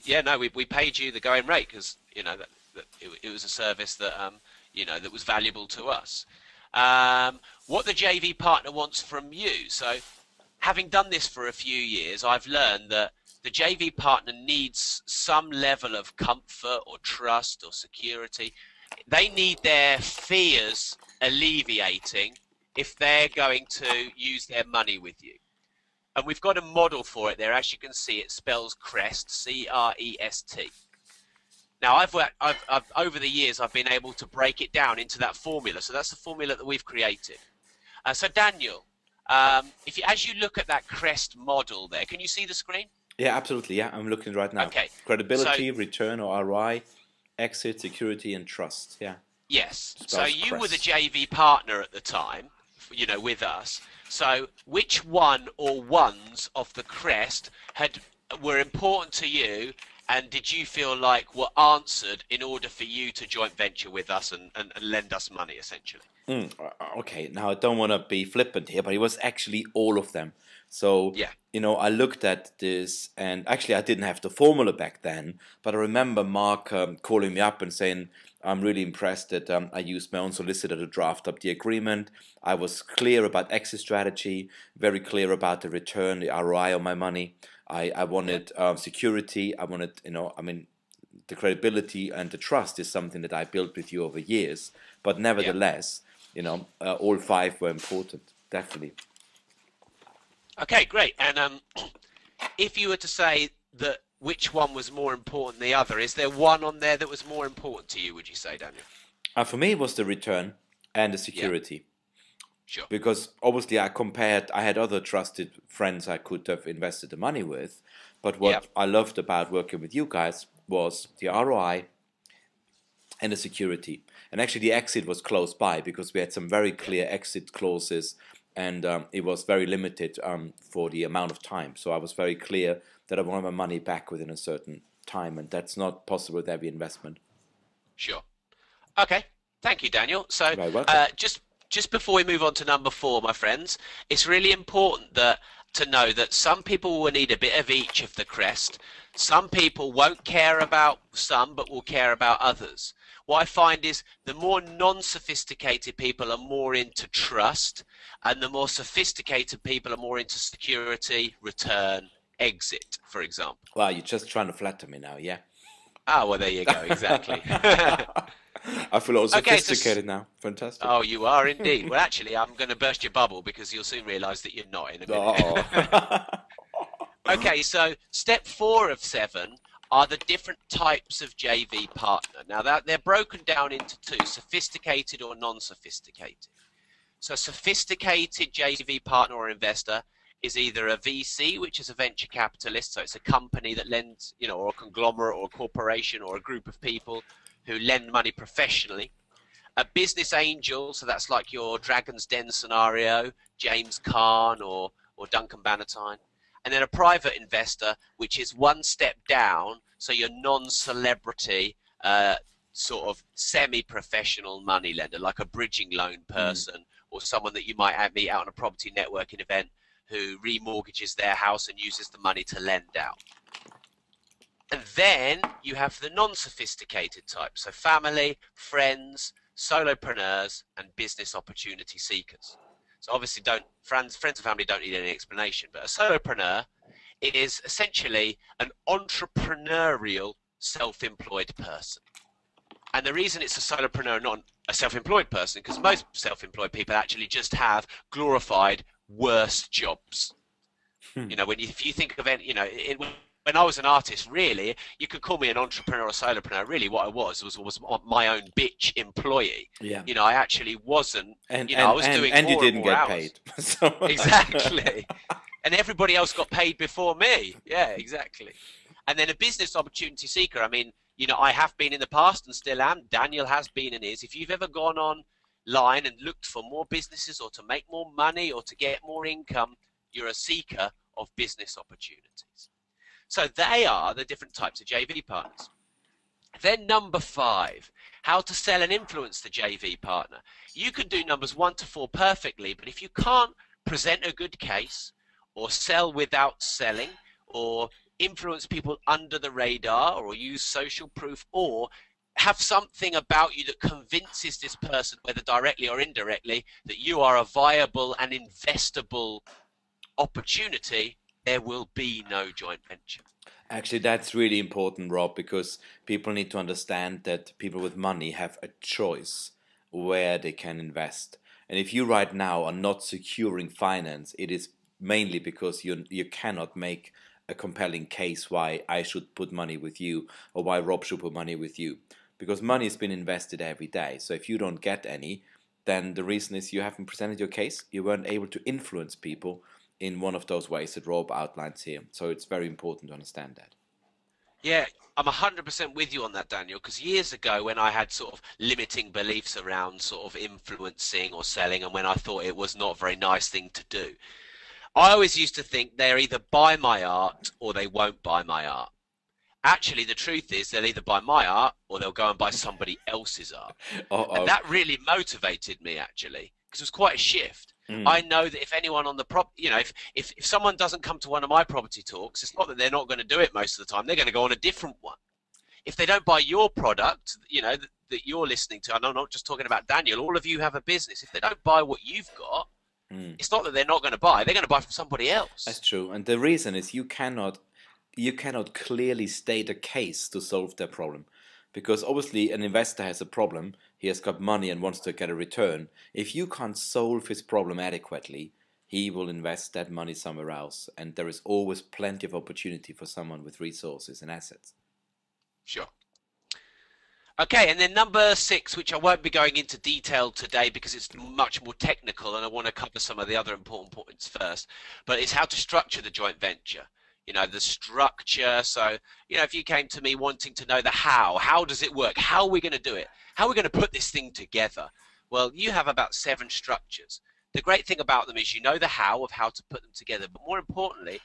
paid you the going rate because, you know, that it was a service that, you know, that was valuable to us. What the JV partner wants from you. So having done this for a few years, I've learned that the JV partner needs some level of comfort or trust or security. They need their fears alleviating if they're going to use their money with you. And we've got a model for it there. As you can see, it spells CREST, C-R-E-S-T. Now, I've over the years, I've been able to break it down into that formula. So that's the formula that we've created. So Daniel, as you look at that CREST model there, can you see the screen? Yeah, absolutely. Yeah, I'm looking right now. Okay. Credibility, return or ROI, exit, security, and trust. Yeah. Yes. So Spells you CREST. were the JV partner at the time, you know, with us. So which one or ones of the CREST were important to you, and did you feel like were answered in order for you to joint venture with us and lend us money, essentially? Okay, now I don't want to be flippant here, but it was actually all of them. So, Yeah. you know, I looked at this, and actually I didn't have the formula back then, but I remember Mark calling me up and saying, I'm really impressed that I used my own solicitor to draft up the agreement. I was clear about exit strategy, very clear about the return, the ROI on my money. I wanted security. I wanted, you know, I mean, the credibility and the trust is something that I built with you over years. But nevertheless, you know, all 5 were important, definitely. Okay, great. And if you were to say that which one was more important than the other, is there one on there that was more important to you, would you say, Daniel? For me, it was the return and the security. Sure. Because obviously I had other trusted friends I could have invested the money with. But what I loved about working with you guys was the ROI and the security. And actually the exit was close by because we had some very clear exit clauses, and it was very limited for the amount of time. So I was very clear that I want my money back within a certain time, and that's not possible with every investment. Sure. Okay. Thank you, Daniel. So You're welcome. just before we move on to number 4, my friends, it's really important to know that some people will need a bit of each of the CREST. Some people won't care about some, but will care about others. What I find is the more non-sophisticated people are more into trust, and the more sophisticated people are more into security, return, exit, for example. Wow, you're just trying to flatter me now, yeah? Ah, well, there you go, exactly. I feel all Okay, sophisticated now. Fantastic. Oh, you are indeed. Well, actually, I'm going to burst your bubble because you'll soon realise that you're not in a minute. Oh. Okay, so step 4 of 7 are the different types of JV partner. Now, they're broken down into 2, sophisticated or non-sophisticated. So sophisticated JV partner or investor is either a VC, which is a venture capitalist, so it's a company that lends, or a conglomerate or a corporation or a group of people who lend money professionally. A business angel, so that's like your Dragon's Den scenario, James Caan or Duncan Bannatyne. And then a private investor, which is one step down, so your non-celebrity, sort of semi-professional money lender, like a bridging loan person or someone that you might meet out on a property networking event who remortgages their house and uses the money to lend out. And then you have the non-sophisticated type, so family, friends, solopreneurs, and business opportunity seekers. So obviously friends and family don't need any explanation, but a solopreneur is essentially an entrepreneurial self-employed person. And the reason it's a solopreneur, not a self-employed person, because most self-employed people actually just have glorified worse jobs. If you think of it, when I was an artist, really, you could call me an entrepreneur or solopreneur. Really, what I was my own bitch employee. Yeah. I actually wasn't. And I was doing more you didn't and more get hours. paid. So. Exactly. And everybody else got paid before me. Yeah, exactly. And then a business opportunity seeker. I mean, I have been in the past and still am. Daniel has been and is. If you've ever gone online and looked for more businesses or to make more money or to get more income, you're a seeker of business opportunities. So they are the different types of JV partners. Then number 5, how to sell and influence the JV partner. You can do numbers 1 to 4 perfectly, but if you can't present a good case or sell without selling or influence people under the radar or use social proof or have something about you that convinces this person, whether directly or indirectly, that you are a viable and investable opportunity, there will be no joint venture. Actually, that's really important, Rob, because people need to understand that people with money have a choice where they can invest. And if you right now are not securing finance, it is mainly because you cannot make a compelling case why I should put money with you or why Rob should put money with you. Because money has been invested every day. So if you don't get any, then the reason is you haven't presented your case. You weren't able to influence people in one of those ways that Rob outlines here. So it's very important to understand that. Yeah, I'm 100% with you on that, Daniel, because years ago when I had sort of limiting beliefs around sort of influencing or selling and when I thought it was not a very nice thing to do, I always used to think they'll either buy my art or they won't buy my art. Actually, the truth is they'll either buy my art or they'll go and buy somebody else's art. And that really motivated me, actually, because it was quite a shift. I know that if anyone on the if someone doesn't come to one of my property talks, it's not that they're not going to do it most of the time. They're going to go on a different one. If they don't buy your product, that you're listening to, and I'm not just talking about Daniel, all of you have a business. If they don't buy what you've got, it's not that they're not going to buy. They're going to buy from somebody else. That's true. And the reason is you cannot clearly state a case to solve their problem. Because obviously an investor has a problem, he has got money and wants to get a return. If you can't solve his problem adequately, he will invest that money somewhere else. And there is always plenty of opportunity for someone with resources and assets. Sure. Okay, and then number 6, which I won't be going into detail today because it's much more technical and I want to cover some of the other important points first, but it's how to structure the joint venture. The structure. So, if you came to me wanting to know the how does it work? How are we going to do it? How are we going to put this thing together? Well, you have about 7 structures. The great thing about them is the how of how to put them together. But more importantly,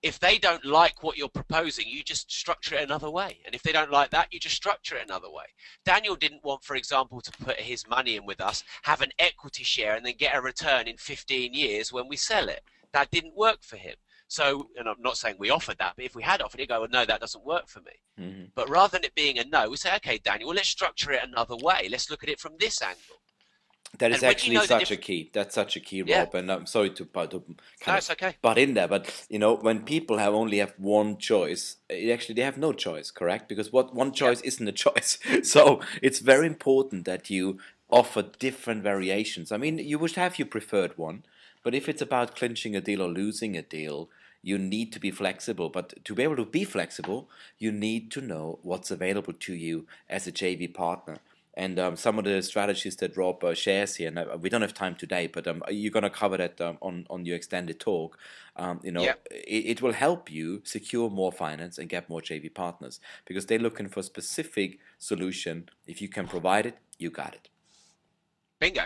if they don't like what you're proposing, you just structure it another way. And if they don't like that, you just structure it another way. Daniel didn't want, for example, to put his money in with us, have an equity share, and then get a return in 15 years when we sell it. That didn't work for him. So, and I'm not saying we offered that, but if we had offered it, he'd go, well, no, that doesn't work for me. But rather than it being a no, we say, okay, Daniel, well, let's structure it another way. Let's look at it from this angle. That is actually such a key. That's such a key, Rob. Yeah. And I'm sorry to it's okay. butt in there, but when people only have one choice, they have no choice, correct? Because one choice isn't a choice. So it's very important that you offer different variations. I mean, you would have your preferred one, but if it's about clinching a deal or losing a deal, you need to be flexible. But to be able to be flexible, you need to know what's available to you as a JV partner. And some of the strategies that Rob shares here, and we don't have time today, but you're going to cover that on your extended talk. Yeah. It will help you secure more finance and get more JV partners because they're looking for a specific solution. If you can provide it, you got it. Bingo.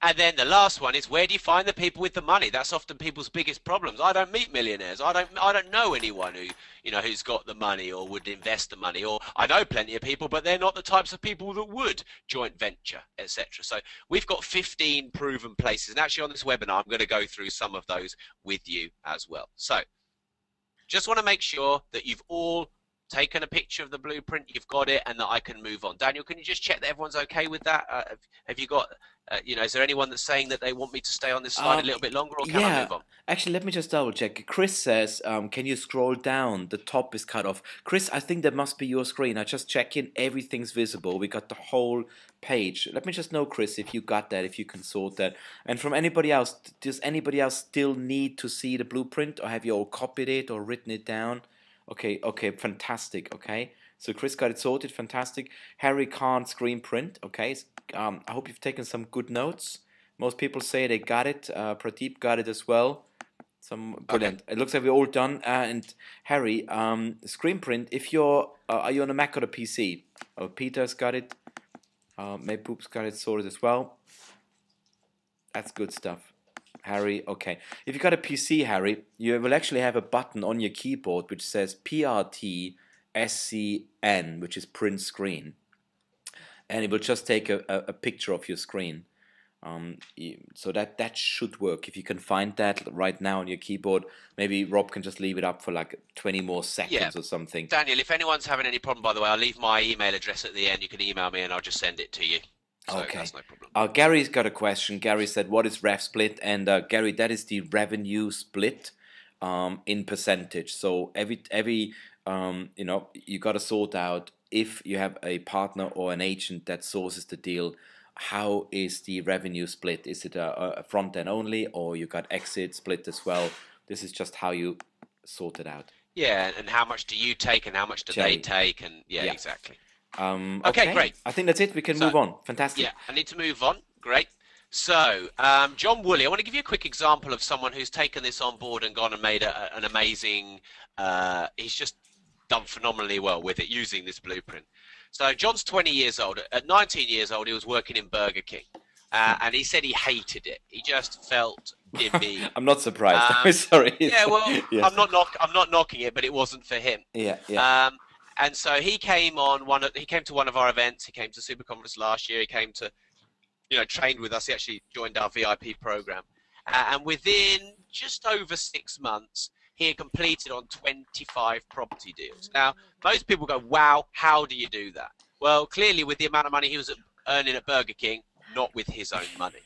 And then the last one is, where do you find the people with the money? That's often people's biggest problems. I don't meet millionaires. I don't know anyone who, who's got the money or would invest the money. Or I know plenty of people, but they're not the types of people that would joint venture, etc. So we've got 15 proven places. And actually on this webinar, I'm going to go through some of those with you as well. So just want to make sure that you've all taken a picture of the blueprint, you've got it, and that I can move on. Daniel, can you just check that everyone's okay with that? Have you got, is there anyone that's saying that they want me to stay on this slide a little bit longer, or can I move on? Actually, let me just double check. Chris says, can you scroll down? The top is cut off. Chris, I think that must be your screen. I just check in. Everything's visible. We got the whole page. Let me just know, Chris, if you got that, if you can sort that. And from anybody else, does anybody else still need to see the blueprint, or have you all copied it or written it down? Okay, fantastic. Okay, so Chris got it sorted. Fantastic. Harry can't screen print. Okay, I hope you've taken some good notes. Most people say they got it. Pradeep got it as well. Brilliant. Okay. It looks like we're all done. And Harry, screen print. If you're, are you on a Mac or a PC? Oh, Peter's got it. Maybe Poop's got it sorted as well. That's good stuff. Harry, okay. If you got a PC, Harry, you will actually have a button on your keyboard which says PRT SCN, which is print screen. And it will just take a picture of your screen. So that should work. If you can find that right now on your keyboard, maybe Rob can just leave it up for like 20 more seconds or something. Daniel, if anyone's having any problem, by the way, I'll leave my email address at the end. You can email me and I'll just send it to you. So okay. That's no problem. Gary's got a question. Gary said, what is rev split? And Gary, that is the revenue split in percentage. So every you got to sort out if you have a partner or an agent that sources the deal, how is the revenue split? Is it a front end only, or you got exit split as well? This is just how you sort it out. Yeah, and how much do you take and how much do they take? And yeah. Exactly. Okay, great. I think that's it. We can move on. Fantastic. Yeah, I need to move on. Great. So, John Woolley, I want to give you a quick example of someone who's taken this on board and gone and made an amazing, he's just done phenomenally well with it using this blueprint. So John's 20 years old. At 19 years old, he was working in Burger King. And he said he hated it. He just felt dimmy. I'm not surprised. I'm sorry. Yeah, well, yes. I'm not knocking it, but it wasn't for him. Yeah. And so he came to one of our events. He came to Super Conference last year. He came to, trained with us. He actually joined our VIP program. And within just over 6 months, he had completed on 25 property deals. Now, most people go, wow, how do you do that? Well, clearly with the amount of money he was earning at Burger King, not with his own money.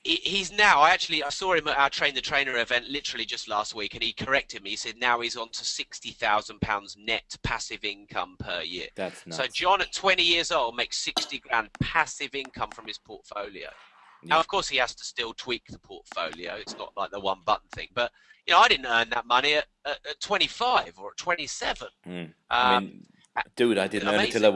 He's now, I saw him at our Train the Trainer event literally just last week, and he corrected me. He said now he's on to £60,000 net passive income per year. That's nuts. So John at 20 years old makes 60 grand passive income from his portfolio. Now, of course, he has to still tweak the portfolio. It's not like the one button thing. But, I didn't earn that money at 25 or at 27. I mean, dude, I didn't earn it till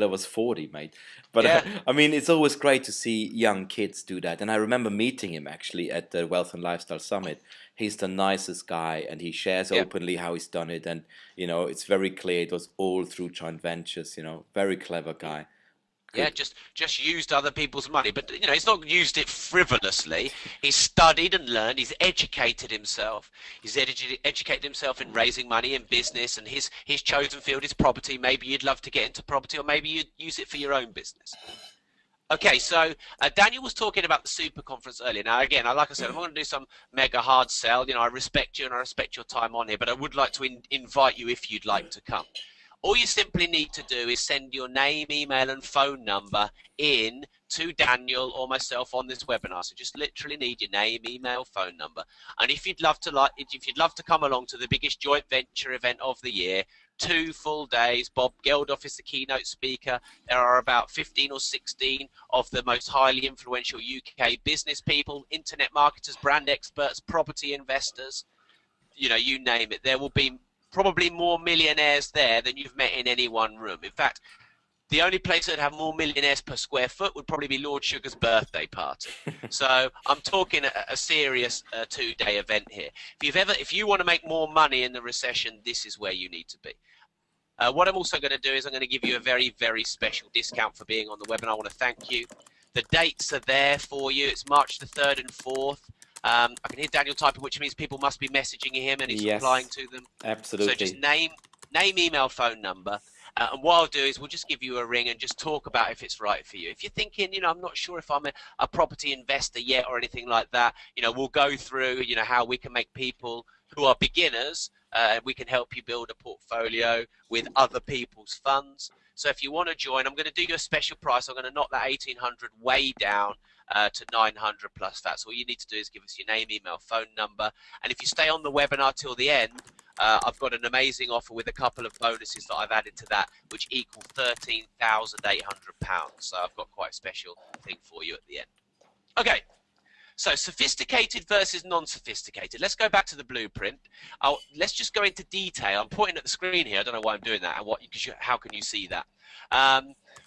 I was 40, mate. But yeah. I mean, it's always great to see young kids do that. And I remember meeting him actually at the Wealth and Lifestyle Summit. He's the nicest guy, and he shares openly how he's done it. And it's very clear it was all through joint ventures. Very clever guy. Good. Yeah, just used other people's money, but he's not used it frivolously. He's studied and learned. He's educated himself. He's educated himself in raising money in business, and his chosen field is property. Maybe you'd love to get into property, or maybe you'd use it for your own business. Okay, so Daniel was talking about the Super Conference earlier. Now, again, like I said, I'm not going to do some mega hard sell. I respect you and I respect your time on here, but I would like to invite you if you'd like to come. All you simply need to do is send your name, email, and phone number in to Daniel or myself on this webinar. So just literally need your name, email, phone number. And if you'd love to come along to the biggest joint venture event of the year, 2 full days. Bob Geldof is the keynote speaker. There are about 15 or 16 of the most highly influential UK business people, internet marketers, brand experts, property investors. You name it. There will be probably more millionaires there than you've met in any one room. In fact, The only place that'd have more millionaires per square foot would probably be Lord Sugar's birthday party. So I'm talking a serious 2-day event here. If you want to make more money in the recession, this is where you need to be. What I'm also going to do is I'm going to give you a very, very special discount for being on the webinar. I want to thank you. The dates are there for you. It's March the 3rd and 4th. I can hear Daniel typing, which means people must be messaging him and he's replying to them. Absolutely. So just name, email, phone number. And what I'll do is we'll just give you a ring and just talk about if it's right for you. If you're thinking, I'm not sure if I'm a property investor yet or anything like that, we'll go through, how we can make people who are beginners, we can help you build a portfolio with other people's funds. So if you want to join, I'm going to do you a special price. I'm going to knock that 1,800 way down to 900 plus that. So all you need to do is give us your name, email, phone number. And if you stay on the webinar till the end, I've got an amazing offer with a couple of bonuses that I've added to that, which equal £13,800. So I've got quite a special thing for you at the end. Okay. So sophisticated versus non-sophisticated. Let's go back to the blueprint. Let's just go into detail. I'm pointing at the screen here. I don't know why I'm doing that, and how can you see that?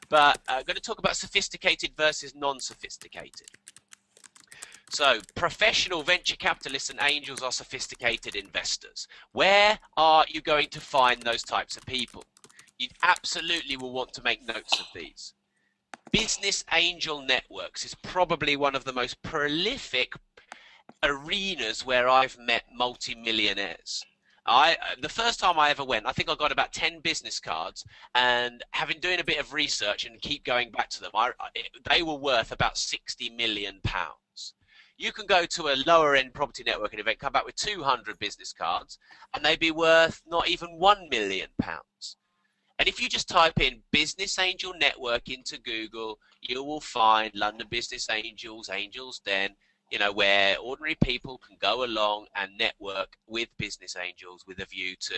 But I'm going to talk about sophisticated versus non-sophisticated. So professional venture capitalists and angels are sophisticated investors. Where are you going to find those types of people? You absolutely will want to make notes of these. Business angel networks is probably one of the most prolific arenas where I've met multi-millionaires. The first time I ever went, I think I got about 10 business cards, and having doing a bit of research and keep going back to them, they were worth about £60 million. You can go to a lower end property networking event, come back with 200 business cards, and they'd be worth not even £1 million. And if you just type in Business Angel Network into Google, you will find London Business Angels, Angels Den, where ordinary people can go along and network with business angels with a view to,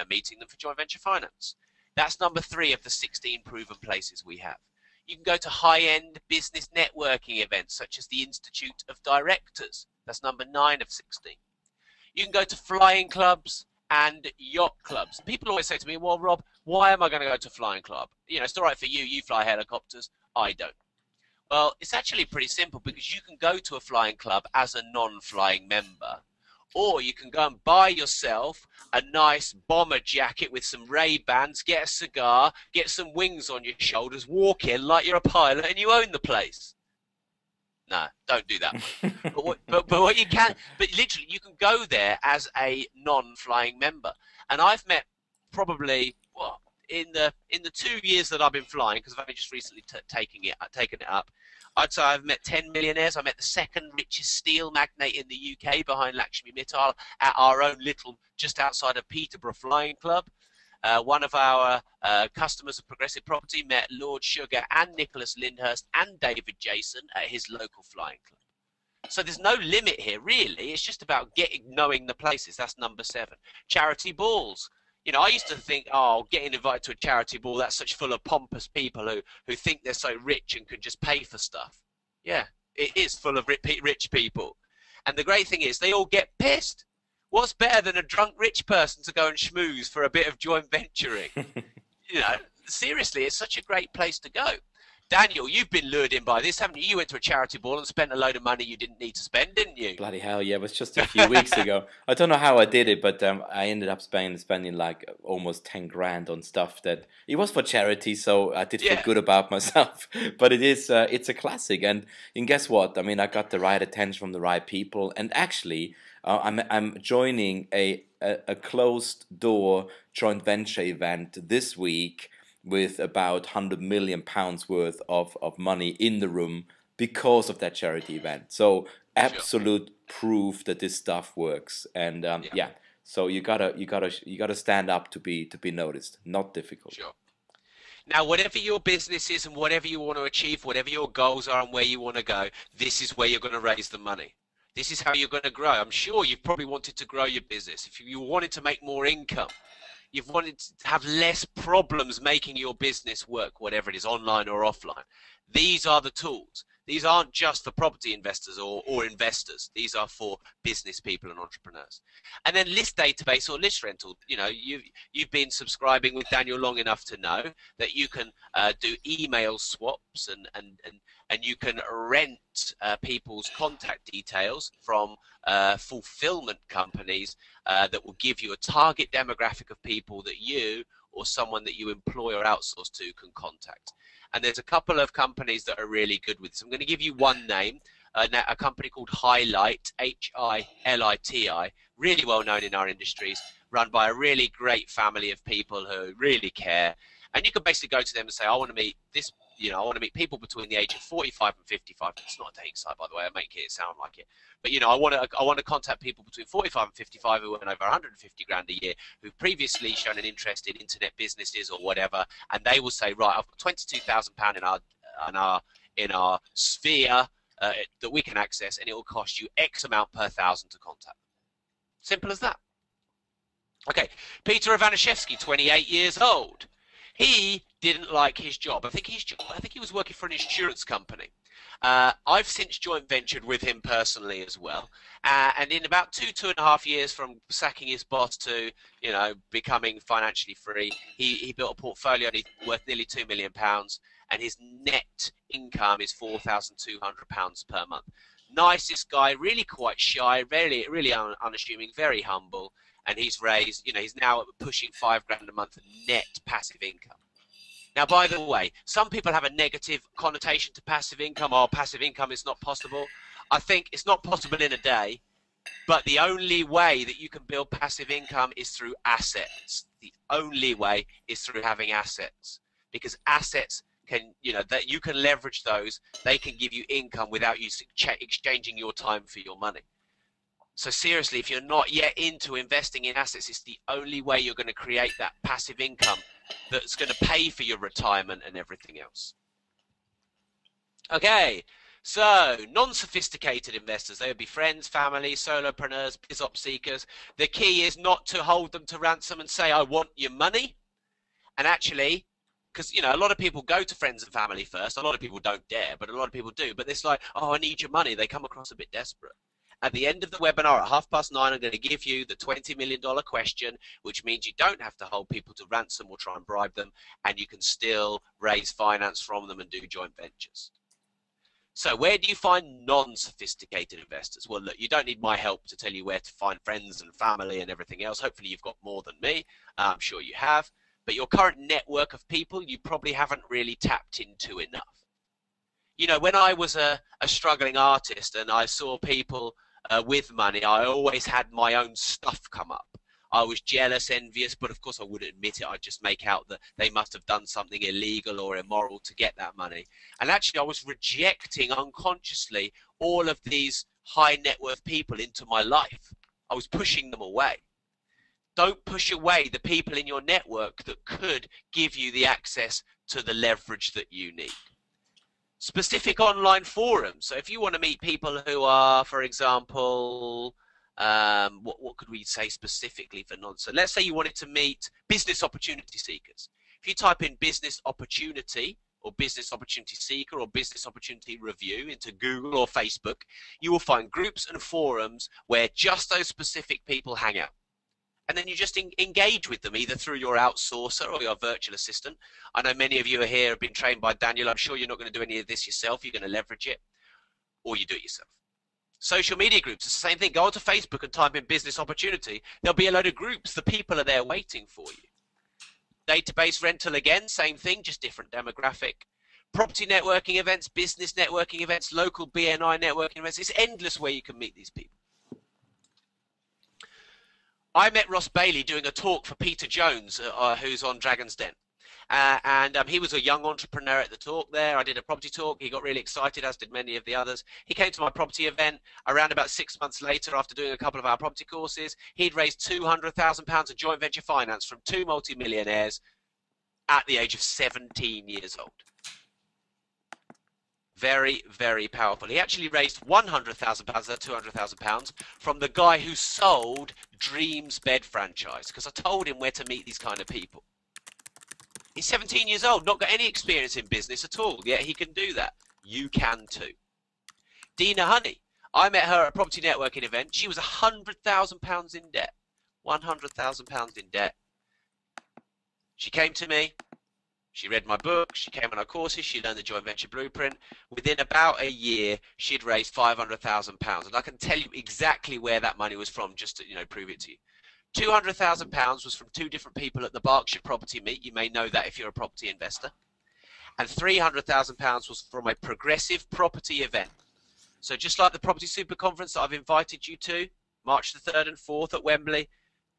meeting them for joint venture finance. That's number 3 of the 16 proven places we have. You can go to high-end business networking events such as the Institute of Directors. That's number 9 of 16. You can go to flying clubs and yacht clubs. People always say to me, well, Rob, why am I going to go to a flying club? It's all right for you. You fly helicopters. I don't. Well, it's actually pretty simple, because you can go to a flying club as a non-flying member, or you can go and buy yourself a nice bomber jacket with some Ray-Bans, get a cigar, get some wings on your shoulders, walk in like you're a pilot and you own the place. No, don't do that. but what you can, but literally you can go there as a non-flying member. And I've met probably, in the 2 years that I've been flying, because I've only just recently taken it up, I'd say I've met 10 millionaires. I met the second richest steel magnate in the UK behind Lakshmi Mittal at our own little, just outside of Peterborough flying club. One of our customers of Progressive Property met Lord Sugar and Nicholas Lyndhurst and David Jason at his local flying club. So there's no limit here, really. It's just about knowing the places. That's number 7. Charity balls. I used to think, getting invited to a charity ball, that's such full of pompous people who think they're so rich and can just pay for stuff. Yeah, it is full of rich people. And the great thing is they all get pissed. What's better than a drunk rich person to go and schmooze for a bit of joint venturing? Seriously, it's such a great place to go. Daniel, you've been lured in by this, haven't you? You went to a charity ball and spent a load of money you didn't need to spend, didn't you? Bloody hell, yeah. It was just a few weeks ago. I don't know how I did it, but I ended up spending like almost 10 grand on stuff that it was for charity, so I did feel good about myself. But it's a classic, and guess what? I mean, I got the right attention from the right people, and actually, I'm joining a closed door joint venture event this week with about £100 million worth of money in the room because of that charity event. So absolute proof that this stuff works. And so you gotta stand up to be noticed. Not difficult. Sure. Now, whatever your business is and whatever you want to achieve, whatever your goals are and where you want to go, this is where you're going to raise the money. This is how you're going to grow. I'm sure you've probably wanted to grow your business. If you wanted to make more income, you've wanted to have less problems making your business work, whatever it is, online or offline. These are the tools. These aren't just for property investors or investors. These are for business people and entrepreneurs. And then list database or list rental. You know, you've been subscribing with Daniel long enough to know that you can do email swaps and you can rent people's contact details from fulfillment companies that will give you a target demographic of people that you or someone that you employ or outsource to can contact. And there's a couple of companies that are really good with this. I'm going to give you one name, a company called Highlight, H-I-L-I-T-I, really well known in our industries, run by a really great family of people who really care. And you can basically go to them and say, I want to meet this, you know, I want to meet people between the age of 45 and 55. It's not a dating site, by the way. I make it sound like it. But, you know, I want to contact people between 45 and 55 who earn over 150 grand a year, who've previously shown an interest in internet businesses or whatever, and they will say, right, I've got £22,000 in our sphere that we can access, and it will cost you X amount per thousand to contact. Simple as that. Okay, Peter Ivanishevsky, 28 years old. He didn't like his job. I think he was working for an insurance company. I've since joint ventured with him personally as well. And in about 2.5 years from sacking his boss to, you know, becoming financially free, he built a portfolio worth nearly £2 million, and his net income is £4,200 per month. Nicest guy, really quite shy, really unassuming, very humble. And he's raised, you know, he's now pushing £5 grand a month net passive income. Now, by the way, some people have a negative connotation to passive income. Oh, passive income is not possible. I think it's not possible in a day, but the only way that you can build passive income is through assets. The only way is through having assets, because assets can, you know, that you can leverage those. They can give you income without you exchanging your time for your money. So seriously, if you're not yet into investing in assets, it's the only way you're going to create that passive income that's going to pay for your retirement and everything else. Okay, so non-sophisticated investors, they would be friends, family, solopreneurs, biz-op seekers. The key is not to hold them to ransom and say, I want your money. And actually, because, you know, a lot of people go to friends and family first. A lot of people don't dare, but a lot of people do. But it's like, oh, I need your money. They come across a bit desperate. At the end of the webinar at 9:30, I'm going to give you the $20 million question, which means you don't have to hold people to ransom or try and bribe them, and you can still raise finance from them and do joint ventures. So where do you find non-sophisticated investors? Well, look, you don't need my help to tell you where to find friends and family and everything else. Hopefully you've got more than me. I'm sure you have. But your current network of people, you probably haven't really tapped into enough. You know, when I was a struggling artist and I saw people with money, I always had my own stuff come up. I was jealous, envious, but of course I wouldn't admit it. I'd just make out that they must have done something illegal or immoral to get that money. And actually I was rejecting unconsciously all of these high net worth people into my life. I was pushing them away. Don't push away the people in your network that could give you the access to the leverage that you need. Specific online forums. So if you want to meet people who are, for example, what could we say specifically for nonsense? Let's say you wanted to meet business opportunity seekers. If you type in business opportunity or business opportunity seeker or business opportunity review into Google or Facebook, you will find groups and forums where just those specific people hang out. And then you just engage with them either through your outsourcer or your virtual assistant. I know many of you are here have been trained by Daniel. I'm sure you're not going to do any of this yourself. You're going to leverage it, or you do it yourself. Social media groups, it's the same thing. Go onto Facebook and type in business opportunity. There'll be a load of groups. The people are there waiting for you. Database rental, again, same thing, just different demographic. Property networking events, business networking events, local BNI networking events. It's endless where you can meet these people. I met Ross Bailey doing a talk for Peter Jones, who's on Dragon's Den. He was a young entrepreneur at the talk there. I did a property talk. He got really excited, as did many of the others. He came to my property event around about 6 months later after doing a couple of our property courses. He'd raised £200,000 of joint venture finance from 2 multimillionaires at the age of 17 years old. Very, very powerful. He actually raised £100,000, £200,000 from the guy who sold Dreams Bed franchise, because I told him where to meet these kind of people. He's 17 years old, not got any experience in business at all, yet he can do that. You can too. Dina Honey, I met her at a property networking event. She was £100,000 in debt. £100,000 in debt. She came to me. She read my book. She came on our courses. She learned the joint venture blueprint. Within about a year, she'd raised £500,000, and I can tell you exactly where that money was from, just to prove it to you. £200,000 was from two different people at the Berkshire Property Meet. You may know that if you're a property investor. And £300,000 was from a progressive property event. So just like the Property Super Conference that I've invited you to, March the 3rd and 4th at Wembley,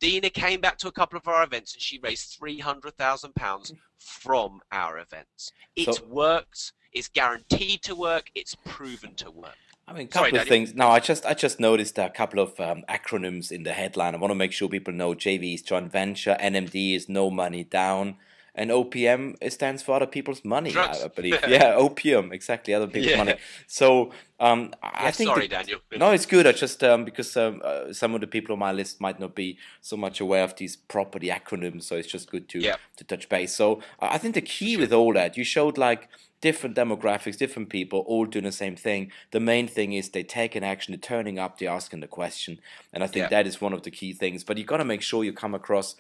Dina came back to a couple of our events and she raised £300,000 from our events. It works. It's guaranteed to work. It's proven to work. I mean, a couple of things. No, I just noticed a couple of acronyms in the headline. I want to make sure people know JV is joint venture, NMD is no money down, and OPM stands for other people's money, I believe. Yeah, opium, exactly, other people's money. So I think. Sorry, Daniel. No, it's good. I just because some of the people on my list might not be so much aware of these property acronyms, so it's just good to touch base. So I think the key with all that, you showed like different demographics, different people, all doing the same thing. The main thing is they take an action, they're turning up, they're asking the question, and I think that is one of the key things. But you got to make sure you come across,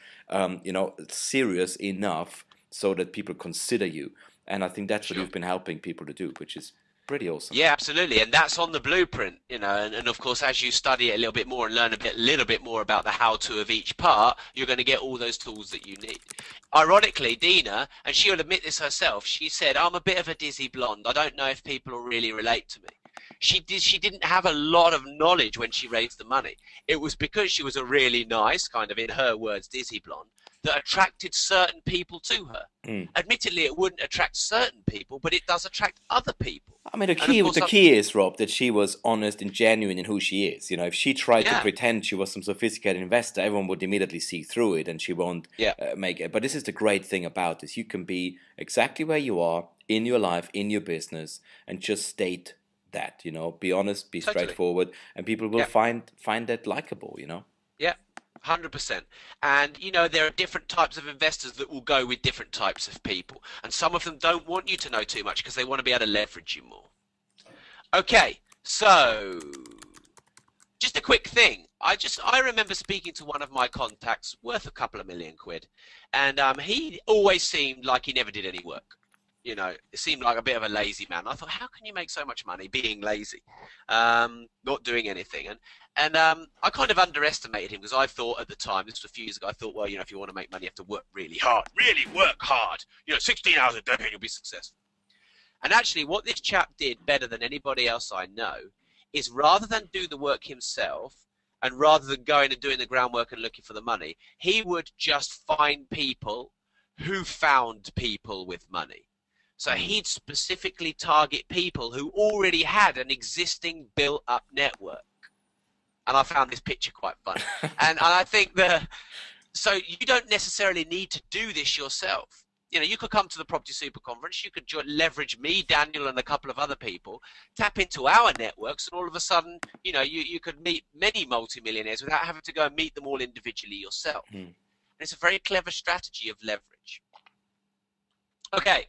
serious enough so that people consider you. And I think that's what you've been helping people to do, which is pretty awesome. Yeah, absolutely, and that's on the blueprint, and of course, as you study it a little bit more and learn a little bit more about the how-to of each part, you're going to get all those tools that you need. Ironically, Dina, and she'll admit this herself, she said, "I'm a bit of a dizzy blonde. I don't know if people will really relate to me." She didn't have a lot of knowledge when she raised the money. It was because she was a really nice, kind of, in her words, dizzy blonde, that attracted certain people to her. Admittedly, it wouldn't attract certain people, but it does attract other people. I mean, the key is, Rob, that she was honest and genuine in who she is. If she tried to pretend she was some sophisticated investor, everyone would immediately see through it, and she won't make it. But this is the great thing about this: you can be exactly where you are in your life, in your business, and just state that. Be honest, be straightforward, and people will find that likable. Yeah. 100%. And there are different types of investors that will go with different types of people, and some of them don't want you to know too much because they want to be able to leverage you more. Okay, so just a quick thing. I remember speaking to one of my contacts worth a couple of million quid, and he always seemed like he never did any work. It seemed like a bit of a lazy man. I thought, how can you make so much money being lazy, not doing anything? And I kind of underestimated him because I thought at the time, this was a few years ago, I thought, well, if you want to make money, you have to work really hard. Really work hard. 16 hours a day and you'll be successful. And actually, what this chap did better than anybody else I know is rather than do the work himself, and rather than going and doing the groundwork and looking for the money, he would just find people who found people with money. So he'd specifically target people who already had an existing built-up network. And I found this picture quite funny. and I think so you don't necessarily need to do this yourself. You could come to the Property Super Conference, you could leverage me, Daniel, and a couple of other people, tap into our networks, and all of a sudden, you could meet many multimillionaires without having to go and meet them all individually yourself. And it's a very clever strategy of leverage. Okay.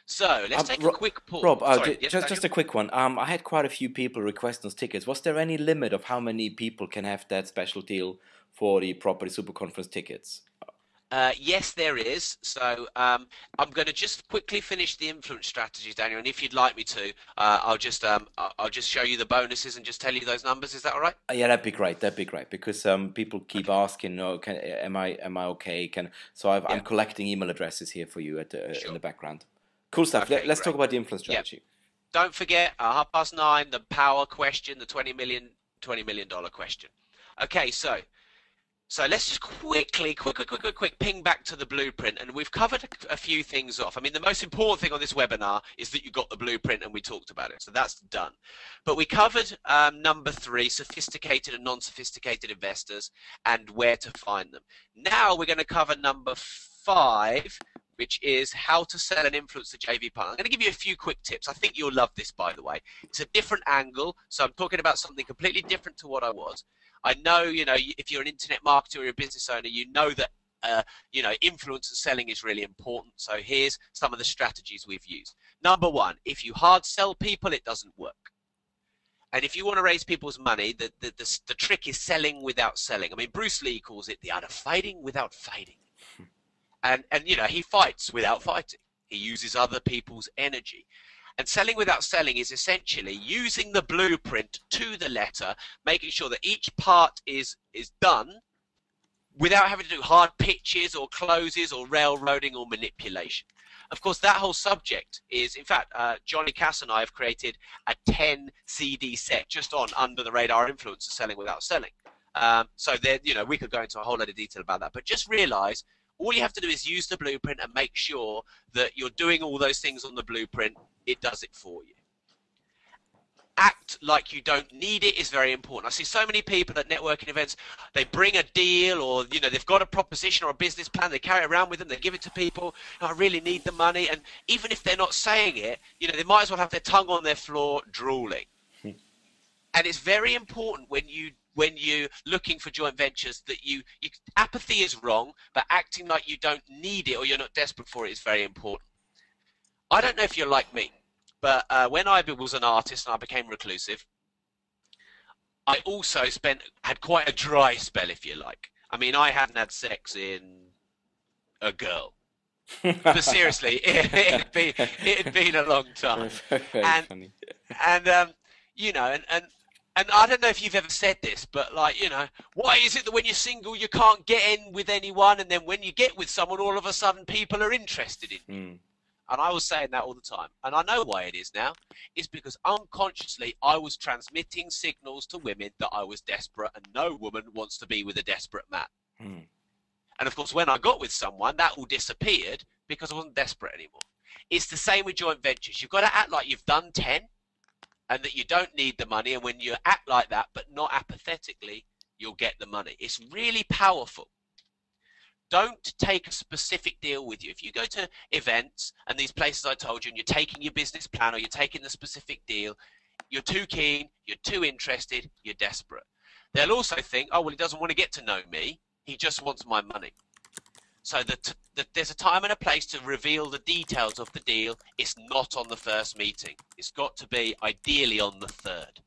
So let's take a quick pause. Rob, just a quick one. I had quite a few people request those tickets. Was there any limit of how many people can have that special deal for the Property Super Conference tickets? Yes, there is. So I'm going to just quickly finish the influence strategies, Daniel. And if you'd like me to, I'll just show you the bonuses and just tell you those numbers. Is that all right? Yeah, that'd be great. That'd be great because people keep asking, am I okay? I'm collecting email addresses here for you in the background. Cool stuff. Okay, Let's talk about the influence strategy. Don't forget, 9:30, the power question, the $20 million question. Okay, so let's just quick ping back to the blueprint, and we've covered a few things off. I mean, the most important thing on this webinar is that you got the blueprint and we talked about it, so that's done. But we covered number 3, sophisticated and non-sophisticated investors and where to find them. Now we're going to cover number 5, which is how to sell and influence the JV partner. I'm going to give you a few quick tips. I think you'll love this, by the way. It's a different angle, so I'm talking about something completely different to what I was. I know, if you're an internet marketer or a business owner, you know that influence and selling is really important. So here's some of the strategies we've used. Number one, if you hard sell people, it doesn't work. And if you want to raise people's money, the trick is selling without selling. I mean, Bruce Lee calls it the art of fighting without fighting. And he fights without fighting. He uses other people's energy. And selling without selling is essentially using the blueprint to the letter, making sure that each part is done without having to do hard pitches or closes or railroading or manipulation. Of course, that whole subject is, in fact, Johnny Cass and I have created a 10 CD set just on under the radar influence of selling without selling. So there, we could go into a whole lot of detail about that, but just realize all you have to do is use the blueprint and make sure that you're doing all those things on the blueprint. It does it for you. Act like you don't need it is very important. I see so many people at networking events, they bring a deal or, they've got a proposition or a business plan, they carry it around with them, they give it to people, I really need the money. And even if they're not saying it, they might as well have their tongue on their floor drooling. And it's very important when you're looking for joint ventures that apathy is wrong, but acting like you don't need it or you're not desperate for it is very important. I don't know if you're like me, but when I was an artist and I became reclusive, I also had quite a dry spell, if you like. I mean, I hadn't had sex in a girl. But seriously, it had been a long time. Very funny. And I don't know if you've ever said this, but why is it that when you're single you can't get in with anyone, and then when you get with someone, all of a sudden people are interested in you? And I was saying that all the time. And I know why it is now. It's because unconsciously I was transmitting signals to women that I was desperate, and no woman wants to be with a desperate man. And of course, when I got with someone, that all disappeared because I wasn't desperate anymore. It's the same with joint ventures. You've got to act like you've done 10 and that you don't need the money. And when you act like that, but not apathetically, you'll get the money. It's really powerful. Don't take a specific deal with you. If you go to events and these places I told you, and you're taking your business plan or you're taking the specific deal, you're too keen, you're too interested, you're desperate. They'll also think, oh, well, he doesn't want to get to know me. He just wants my money. So there's a time and a place to reveal the details of the deal. It's not on the first meeting. It's got to be ideally on the third.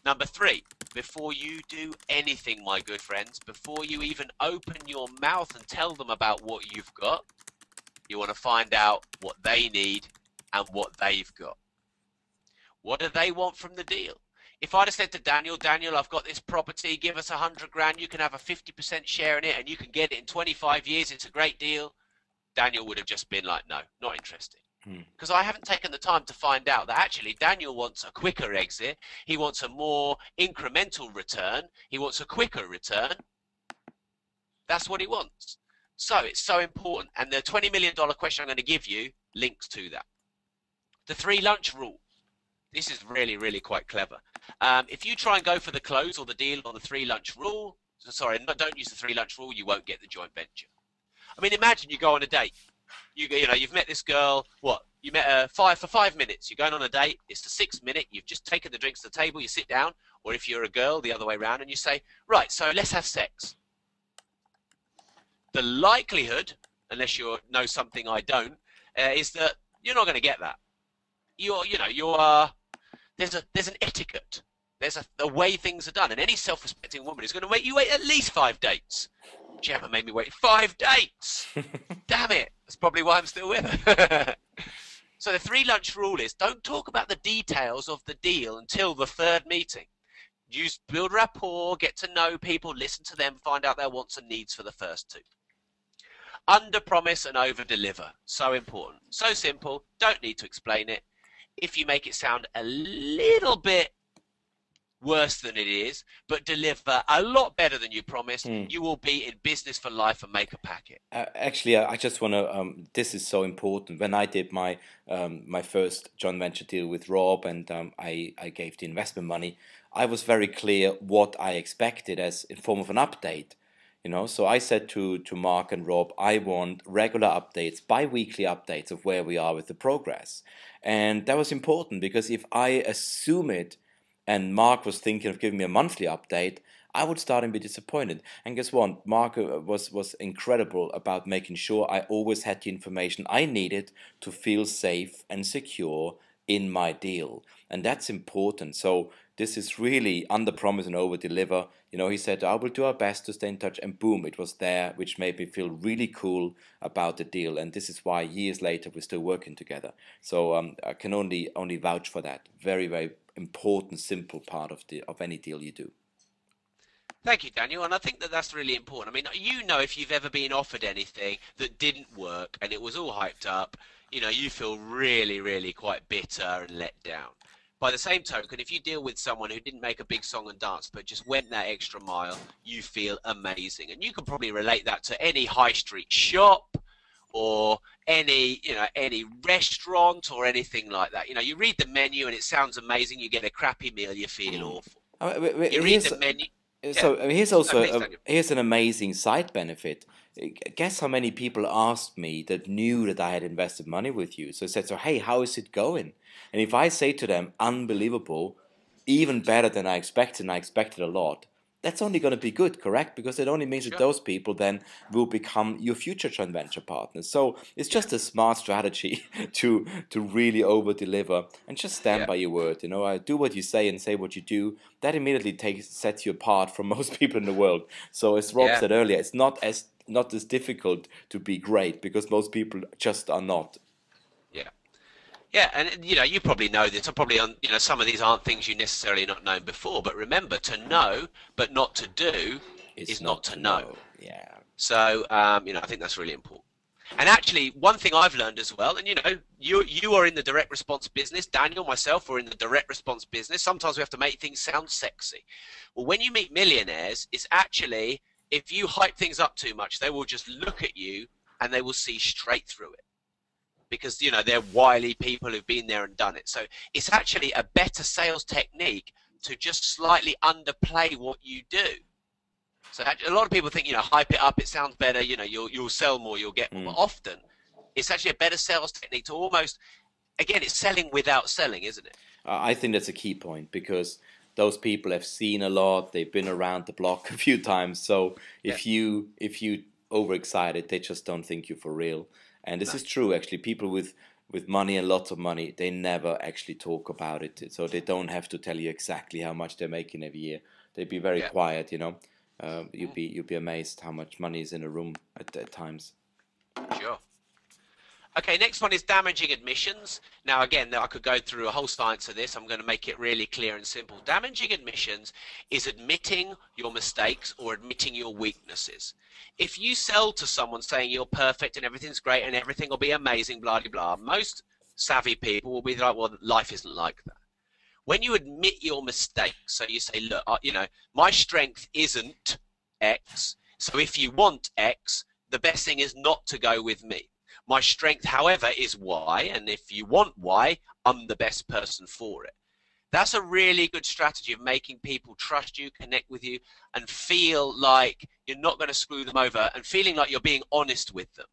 Number 3, before you do anything, my good friends, before you even open your mouth and tell them about what you've got, you want to find out what they need and what they've got. What do they want from the deal? If I'd have said to Daniel, I've got this property, give us 100 grand, you can have a 50% share in it and you can get it in 25 years, it's a great deal, Daniel would have just been like, no, not interested. Because I haven't taken the time to find out that actually Daniel wants a quicker exit. He wants a more incremental return. He wants a quicker return. That's what he wants. So it's so important. And the $20 million question I'm going to give you links to that. The 3 lunch rule. This is really, really quite clever. If you try and go for the close or the deal on the 3 lunch rule, don't use the 3 lunch rule, you won't get the joint venture. I mean, imagine you go on a date. You've met this girl, you met her for 5 minutes. You're going on a date, it's the 6th minute, you've just taken the drinks to the table, you sit down, or if you're a girl, the other way around, and you say, right, so let's have sex. The likelihood, unless you know something I don't, is that you're not going to get that. There's an etiquette. There's a way things are done, and any self-respecting woman is going to make you wait at least 5 dates. She haven't made me wait 5 dates. Damn it. That's probably why I'm still with her. So the 3 lunch rule is don't talk about the details of the deal until the 3rd meeting. Build rapport, get to know people, listen to them, find out their wants and needs for the first 2. Under promise and over deliver. So important. So simple. Don't need to explain it. If you make it sound a little bit worse than it is, but deliver a lot better than you promised, you will be in business for life and make a packet. Actually, I just want to. This is so important. When I did my first joint venture deal with Rob, and I gave the investment money, I was very clear what I expected as in form of an update. So I said to Mark and Rob, I want regular updates, bi-weekly updates of where we are with the progress. And that was important because if I assume it, and Mark was thinking of giving me a monthly update, I would start and be disappointed. And guess what? Mark was incredible about making sure I always had the information I needed to feel safe and secure in my deal. And that's important. So this is really under promise and over deliver. You know, he said, I will do our best to stay in touch, and boom, it was there, which made me feel really cool about the deal. And this is why years later we're still working together. So I can only vouch for that. Very, very important, simple part of any deal you do. Thank you, Daniel. And I think that that's really important. I mean, you know, if you've ever been offered anything that didn't work and it was all hyped up, you know, you feel really, really quite bitter and let down. By the same token, if you deal with someone who didn't make a big song and dance but just went that extra mile, you feel amazing. And you can probably relate that to any high street shop or any, you know, any restaurant or anything like that. You know, you read the menu and it sounds amazing. You get a crappy meal, you feel awful. You read Here's the menu. Yeah. So here's No, also please, Daniel. here's an amazing side benefit. Guess how many people asked me that knew that I had invested money with you. So I said, so hey, how is it going? And if I say to them, unbelievable, even better than I expected, and I expected a lot, that's only going to be good, correct? Because it only means that Sure. those people then will become your future joint venture partners. So it's Yeah. just a smart strategy to really over deliver and just stand Yeah. by your word. You know, I do what you say and say what you do. That immediately sets you apart from most people in the world. So as Rob Yeah. said earlier, it's not as difficult to be great because most people just are not. Yeah. Yeah, and you know, you probably know this. I probably, you know, some of these aren't things you necessarily not known before. But remember, to know but not to do It's is not not to to know. know. Yeah. So, you know, I think that's really important. And actually, one thing I've learned as well, and you know, you are in the direct response business. Daniel, myself, are in the direct response business. Sometimes we have to make things sound sexy. Well, when you meet millionaires, it's actually if you hype things up too much, they will just look at you and they will see straight through it because you know they're wily people who've been there and done it. So it's actually a better sales technique to just slightly underplay what you do. So a lot of people think, you know, hype it up, it sounds better, you know, you'll sell more, you'll get more. But Mm. often, it's actually a better sales technique to almost, again, it's selling without selling, isn't it? I think that's a key point because those people have seen a lot. They've been around the block a few times. So Yeah. if you overexcited, they just don't think you for real. And this No. is true actually. People with money and lots of money, they never actually talk about it. So they don't have to tell you exactly how much they're making every year. They'd be very Yeah. quiet, you know. You'd Mm, be amazed how much money is in a room at times. sure. Okay, next one is damaging admissions. Now, again, I could go through a whole science of this. I'm going to make it really clear and simple. Damaging admissions is admitting your mistakes or admitting your weaknesses. If you sell to someone saying you're perfect and everything's great and everything will be amazing, blah, blah, blah, most savvy people will be like, well, life isn't like that. When you admit your mistakes, so you say, look, you know, my strength isn't X, so if you want X, the best thing is not to go with me. My strength, however, is Y, and if you want Y, I'm the best person for it. That's a really good strategy of making people trust you, connect with you, and feel like you're not going to screw them over and feeling like you're being honest with them.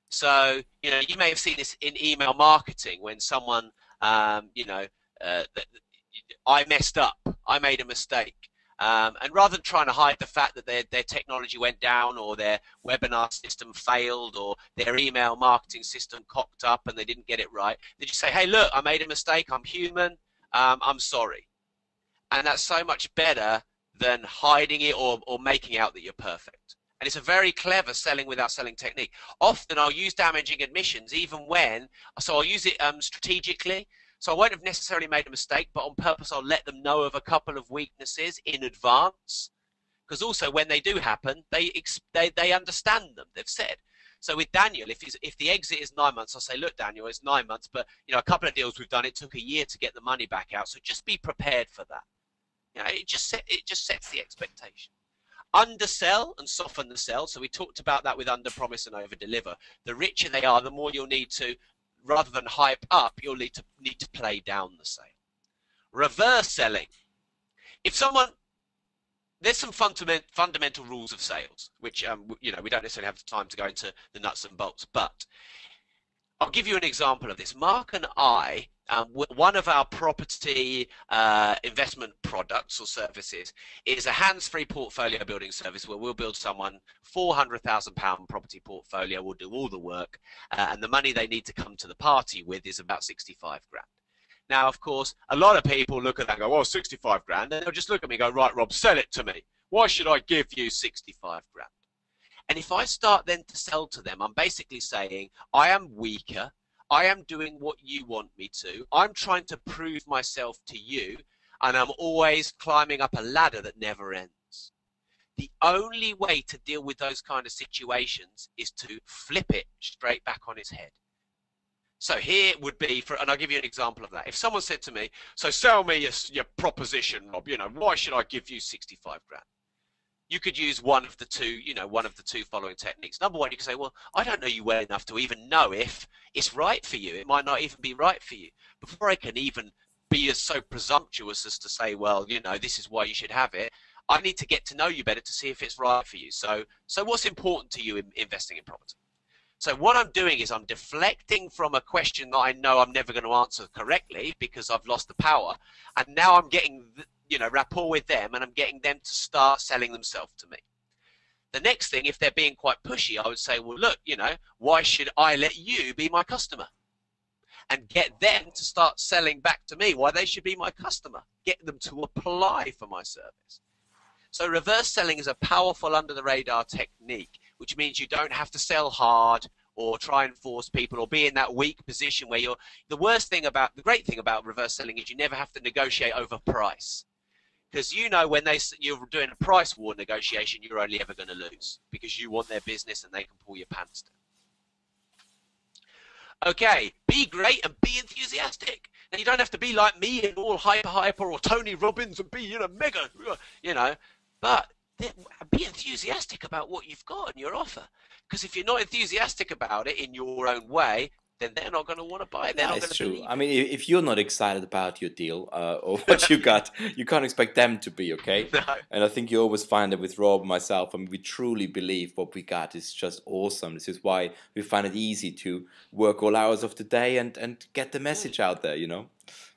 So, you know, you may have seen this in email marketing when someone, you know, uh, I messed up, I made a mistake. And rather than trying to hide the fact that their technology went down or their webinar system failed or their email marketing system cocked up and they didn't get it right, they just say, hey, look, I made a mistake. I'm human. I'm sorry. And that's so much better than hiding it or making out that you're perfect. And it's a very clever selling without selling technique. Often I'll use damaging admissions even when, so I'll use it strategically. So I won't have necessarily made a mistake, but on purpose I'll let them know of a couple of weaknesses in advance. Because also when they do happen, they understand them. They've said. So with Daniel, if the exit is 9 months, I'll say, look, Daniel, it's 9 months, but you know a couple of deals we've done, it took a year to get the money back out. So just be prepared for that. You know, it just sets the expectation. Undersell and soften the sell. So we talked about that with under promise and over deliver. The richer they are, the more you'll need to, rather than hype up, you'll need to play down the sale. Reverse selling. If someone, there's some fundamental rules of sales, which you know we don't necessarily have the time to go into the nuts and bolts, but I'll give you an example of this. Mark and I one of our property investment products or services is a hands-free portfolio building service where we'll build someone £400,000 property portfolio. We'll do all the work, and the money they need to come to the party with is about 65 grand. Now, of course, a lot of people look at that and go, well, 65 grand, and they'll just look at me and go, right, Rob, sell it to me. Why should I give you 65 grand? And if I start then to sell to them, I'm basically saying, I am weaker. I am doing what you want me to. I'm trying to prove myself to you, and I'm always climbing up a ladder that never ends. The only way to deal with those kind of situations is to flip it straight back on its head. So here would be, and I'll give you an example of that. If someone said to me, so sell me your proposition, Rob, why should I give you 65 grand? You could use one of the two following techniques. Number one, you can say, well, I don't know you well enough to even know if it's right for you. It might not even be right for you. Before I can even be so presumptuous as to say, well, this is why you should have it, I need to get to know you better to see if it's right for you. So what's important to you in investing in property? So what I'm doing is I'm deflecting from a question that I know I'm never going to answer correctly because I've lost the power. And now I'm getting, rapport with them, and I'm getting them to start selling themselves to me. The next thing, if they're being quite pushy, I would say, well, look, why should I let you be my customer? And get them to start selling back to me why they should be my customer. Get them to apply for my service. So reverse selling is a powerful under-the-radar technique, which means you don't have to sell hard or try and force people or be in that weak position where you're. The great thing about reverse selling is you never have to negotiate over price. Because when you're doing a price war negotiation, you're only ever going to lose because you want their business and they can pull your pants down. Okay, be great and be enthusiastic. Now, you don't have to be like me and all hyper or Tony Robbins and be mega, but be enthusiastic about what you've got and your offer. Because if you're not enthusiastic about it in your own way, then they're not going to want to buy it. They're not going to believe it. I mean, if you're not excited about your deal or what you got, you can't expect them to be, okay? No. And I think you always find that with Rob and myself, we truly believe what we got is just awesome. This is why we find it easy to work all hours of the day and get the message out there,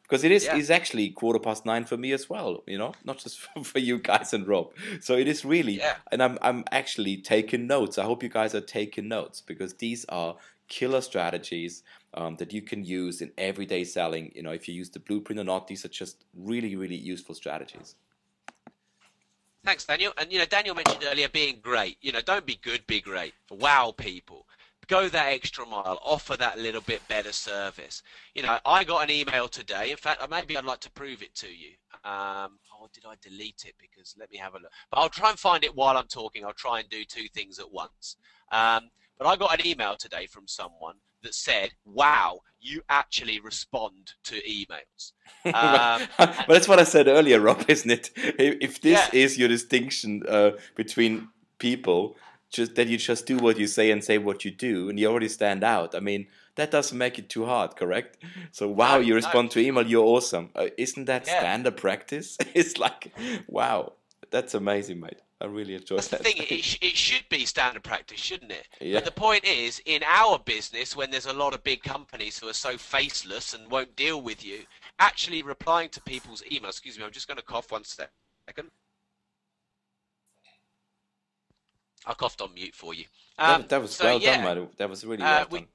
Because it is actually 9:15 for me as well, not just for you guys and Rob. So it is really, and I'm actually taking notes. I hope you guys are taking notes because these are killer strategies that you can use in everyday selling. If you use the blueprint or not, these are just really, really useful strategies. Thanks, Daniel. And Daniel mentioned earlier being great. Don't be good, be great. Wow people. Go that extra mile, offer that little bit better service. I got an email today. In fact, maybe I'd like to prove it to you. Did I delete it? Because let me have a look. But I'll try and find it while I'm talking. I'll try and do two things at once. But I got an email today from someone that said, wow, you actually respond to emails. But that's what I said earlier, Rob, isn't it? If this is your distinction between people, just that you just do what you say and say what you do, and you already stand out. I mean, that doesn't make it too hard, correct? So, wow, you respond to email, you're awesome. Isn't that standard practice? It's like, wow, that's amazing, mate. I really enjoy that. That's the thing, it should be standard practice, shouldn't it? Yeah. But the point is, in our business, when there's a lot of big companies who are so faceless and won't deal with you, actually replying to people's emails, excuse me, I'm just going to cough 1 second. I coughed on mute for you. That was well done, mate. That was really well done.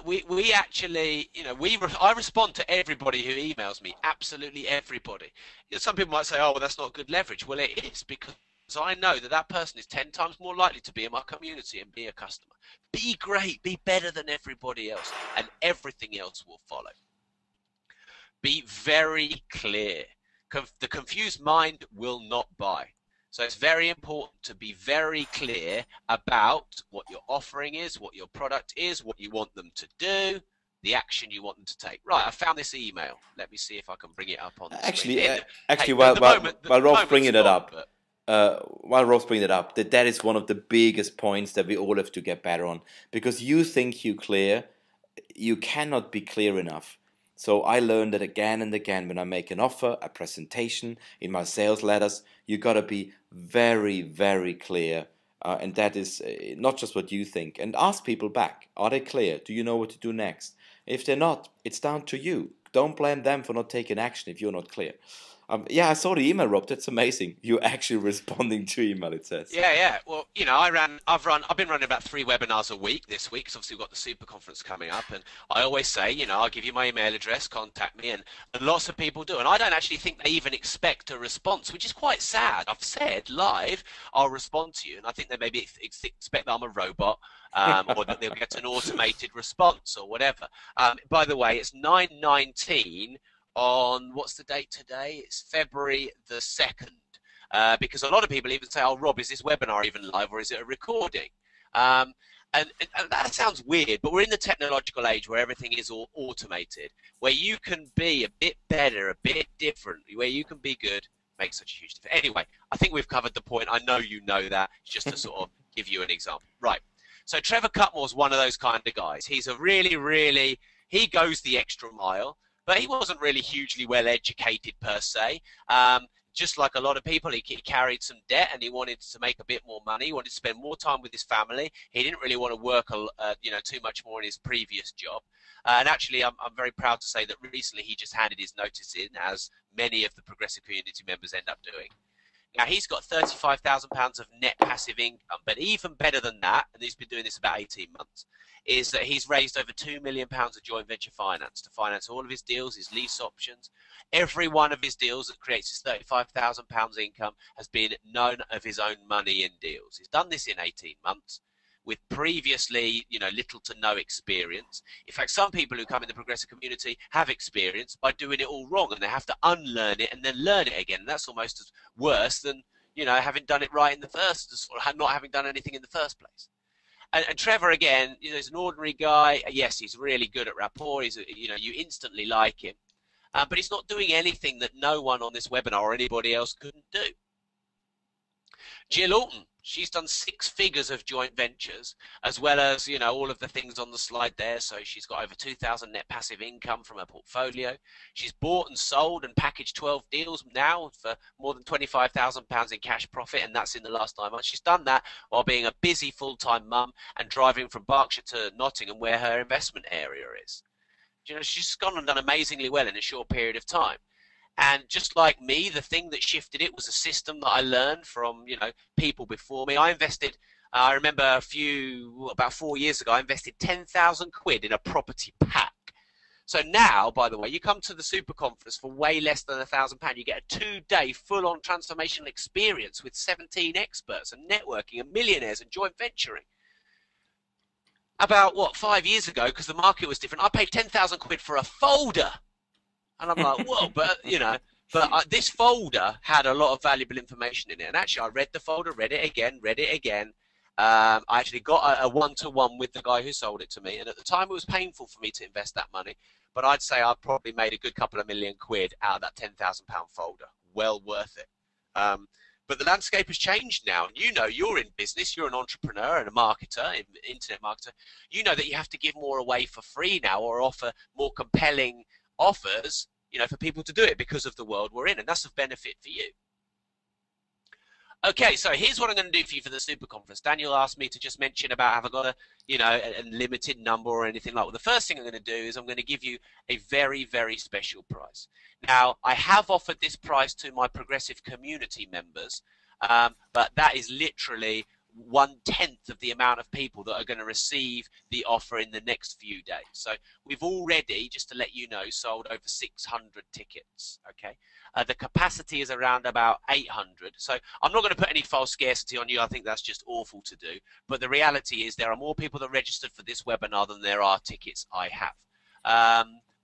We actually, I respond to everybody who emails me, absolutely everybody. Some people might say, oh, well, that's not good leverage. Well, it is, because I know that person is 10 times more likely to be in my community and be a customer. Be great, be better than everybody else, and everything else will follow. Be very clear. The confused mind will not buy. So it's very important to be very clear about what your offering is, what your product is, what you want them to do, the action you want them to take. Right, I found this email. Let me see if I can bring it up on the screen. While Rob's bringing it up, that is one of the biggest points that we all have to get better on. Because you think you're clear, you cannot be clear enough. So I learned that again and again when I make an offer, a presentation, in my sales letters, you got to be very, very clear. And that is not just what you think. And ask people back. Are they clear? Do you know what to do next? If they're not, it's down to you. Don't blame them for not taking action if you're not clear. Yeah, I saw the email, Rob. That's amazing. You're actually responding to email, it says. Yeah, yeah. Well, you know, I've been running about 3 webinars a week this week because obviously we've got the super conference coming up, and I always say, you know, I'll give you my email address, contact me, and lots of people do, and I don't actually think they even expect a response, which is quite sad. I've said live, I'll respond to you, and I think they maybe expect that I'm a robot, or that they'll get an automated response or whatever. By the way, it's 9:19 on what's the date today? It's February the 2nd. Because a lot of people even say, oh, Rob, is this webinar even live or is it a recording? And that sounds weird, but we're in the technological age where everything is all automated, where you can be a bit better, a bit different, where you can be good, makes such a huge difference. Anyway, I think we've covered the point. I know you know that. It's just to sort of give you an example. Right. So Trevor Cutmore's one of those kind of guys. He's a really, he goes the extra mile, but he wasn't really hugely well educated per se. Just like a lot of people, he carried some debt and he wanted to make a bit more money. He wanted to spend more time with his family. He didn't really want to work, you know, too much more in his previous job. And actually, I'm very proud to say that recently he just handed his notice in, as many of the progressive community members end up doing. Now, he's got £35,000 of net passive income, but even better than that, and he's been doing this about 18 months, is that he's raised over £2 million of joint venture finance to finance all of his deals, his lease options. Every one of his deals that creates his £35,000 income has been none of his own money in deals. He's done this in 18 months with previously, you know, little to no experience. In fact, some people who come in the progressive community have experience by doing it all wrong, and they have to unlearn it and then learn it again. And that's almost as worse than, you know, having done it right in the first, or not having done anything in the first place. And Trevor, again, you know, he's an ordinary guy. Yes, he's really good at rapport. He's, you know, you instantly like him. But he's not doing anything that no one on this webinar or anybody else couldn't do. Jill Alton, she's done 6 figures of joint ventures, as well as, you know, all of the things on the slide there. So she's got over 2,000 net passive income from her portfolio. She's bought and sold and packaged 12 deals now for more than £25,000 in cash profit, and that's in the last 9 months. She's done that while being a busy full-time mum and driving from Berkshire to Nottingham, where her investment area is. You know, she's gone and done amazingly well in a short period of time. And just like me, the thing that shifted it was a system that I learned from, you know, people before me. I invested, I remember about 4 years ago, I invested 10,000 quid in a property pack. So now, by the way, you come to the super conference for way less than £1,000. You get a 2-day full-on transformational experience with 17 experts and networking and millionaires and joint venturing. About, 5 years ago, because the market was different, I paid 10,000 quid for a folder. And I'm like, whoa, but, you know, this folder had a lot of valuable information in it. And actually, I read the folder, read it again. I actually got a one-to-one with the guy who sold it to me. And at the time, it was painful for me to invest that money. But I'd say I probably made a good couple of million quid out of that £10,000 folder. Well worth it. But the landscape has changed now. And you know, you're in business, you're an entrepreneur and a marketer, internet marketer. You know that you have to give more away for free now, or offer more compelling offers, you know, for people to do it because of the world we're in. And that's of benefit for you. Okay, so here's what I'm going to do for you for the super conference. Daniel asked me to just mention about, have I got a, you know, a limited number or anything like that. The first thing I'm going to do is I'm going to give you a very, very special price. Now, I have offered this price to my progressive community members, but that is literally 1/10 of the amount of people that are going to receive the offer in the next few days. So we've already, just to let you know, sold over 600 tickets. Okay, the capacity is around about 800. So I'm not going to put any false scarcity on you. I think that's just awful to do. But the reality is there are more people that registered for this webinar than there are tickets I have.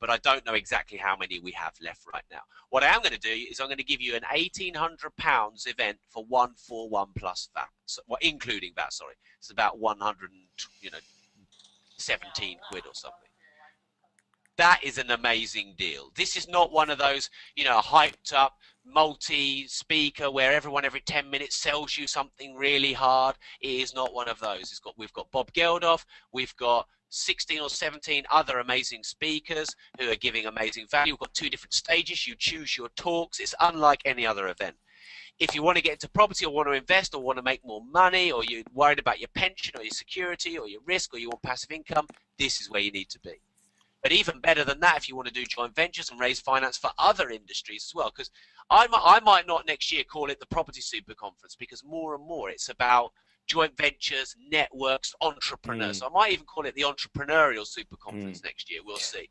But I don't know exactly how many we have left right now. What I am going to do is I'm going to give you an £1,800 event for 141 plus VAT, so, well, including VAT. Sorry, it's about 117 quid or something. That is an amazing deal. This is not one of those, you know, hyped up multi-speaker where everyone every 10 minutes sells you something really hard. It is not one of those. We've got Bob Geldof, we've got 16 or 17 other amazing speakers who are giving amazing value. We've got 2 different stages. You choose your talks. It's unlike any other event. If you want to get into property or want to invest or want to make more money, or you're worried about your pension or your security or your risk, or you want passive income, this is where you need to be. But even better than that, if you want to do joint ventures and raise finance for other industries as well, because I might not next year call it the Property Super Conference, because more and more it's about joint ventures, networks, entrepreneurs. Mm, So I might even call it the Entrepreneurial Super mm. Conference next year. We'll see.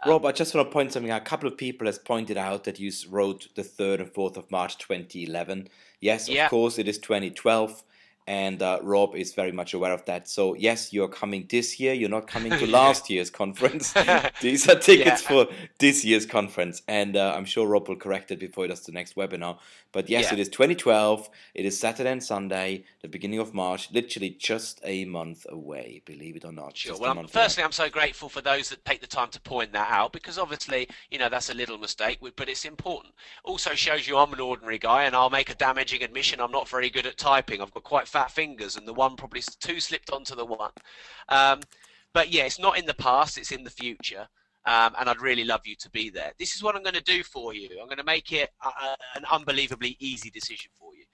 Rob, I just want to point something out. A couple of people has pointed out that you wrote the 3rd and 4th of March 2011. Yes, of Yeah, course, it is 2012, and Rob is very much aware of that. So yes, you're coming this year. You're not coming to yeah, last year's conference. These are yeah, tickets for this year's conference, and I'm sure Rob will correct it before he does the next webinar. But yes, yeah. it is 2012. It is Saturday and Sunday, the beginning of March, literally just a month away. Believe it or not, Sure. just a Well, month away. firstly, I'm so grateful for those that take the time to point that out, because obviously, that's a little mistake, but it's important. Also shows you I'm an ordinary guy, and I'll make a damaging admission. I'm not very good at typing. I've got quite fat fingers, and the one probably two slipped onto the one. Um, but yeah, it's not in the past; it's in the future. And I'd really love you to be there. This is what I'm going to do for you. I'm going to make it an unbelievably easy decision for you.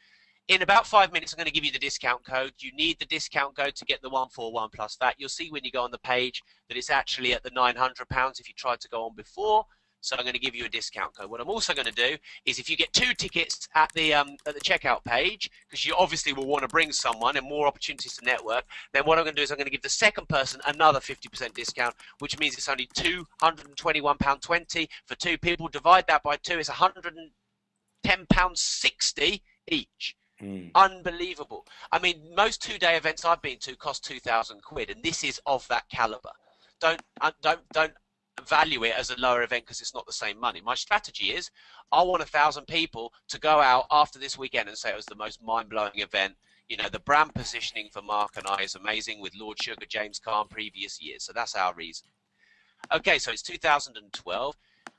In about 5 minutes, I'm going to give you the discount code. You need the discount code to get the 141 plus that. You'll see when you go on the page that it's actually at the £900 if you tried to go on before. So I'm going to give you a discount code. What I'm also going to do is, if you get 2 tickets at the checkout page, because you obviously will want to bring someone and more opportunities to network, then what I'm going to do is I'm going to give the second person another 50% discount, which means it's only £221.20 for 2 people. Divide that by 2, it's £110.60 each. Mm. Unbelievable. I mean, most 2-day events I've been to cost 2,000 quid, and this is of that caliber. Don't value it as a lower event because it's not the same money. My strategy is I want 1,000 people to go out after this weekend and say it was the most mind-blowing event. The brand positioning for Mark and I is amazing with Lord Sugar, James Caan, previous years. So that's our reason. Okay, so it's 2012.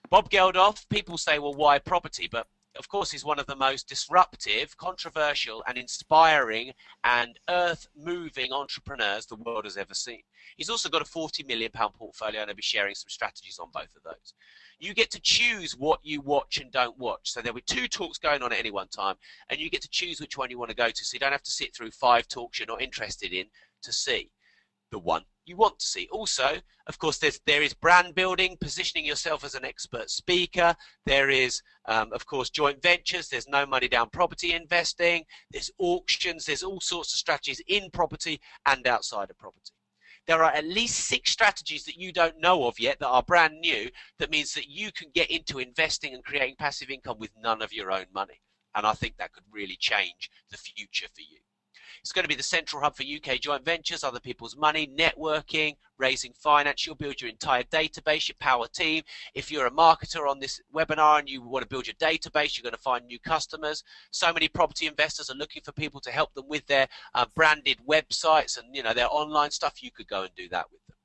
Bob Geldof, people say, well, why property? But of course, he's one of the most disruptive, controversial, and inspiring and earth-moving entrepreneurs the world has ever seen. He's also got a £40 million portfolio, and I'll be sharing some strategies on both of those. You get to choose what you watch and don't watch. So there'll be 2 talks going on at any one time, and you get to choose which one you want to go to. So you don't have to sit through 5 talks you're not interested in to see the one you want to see. Also, of course, there is brand building, positioning yourself as an expert speaker. There is, of course, joint ventures. There's no money down property investing. There's auctions. There's all sorts of strategies in property and outside of property. There are at least 6 strategies that you don't know of yet that are brand new. That means that you can get into investing and creating passive income with none of your own money. And I think that could really change the future for you. It's going to be the central hub for UK joint ventures, other people's money, networking, raising finance. You'll build your entire database, your power team. If you're a marketer on this webinar and you want to build your database, you're going to find new customers. So many property investors are looking for people to help them with their branded websites and their online stuff. You could go and do that with them.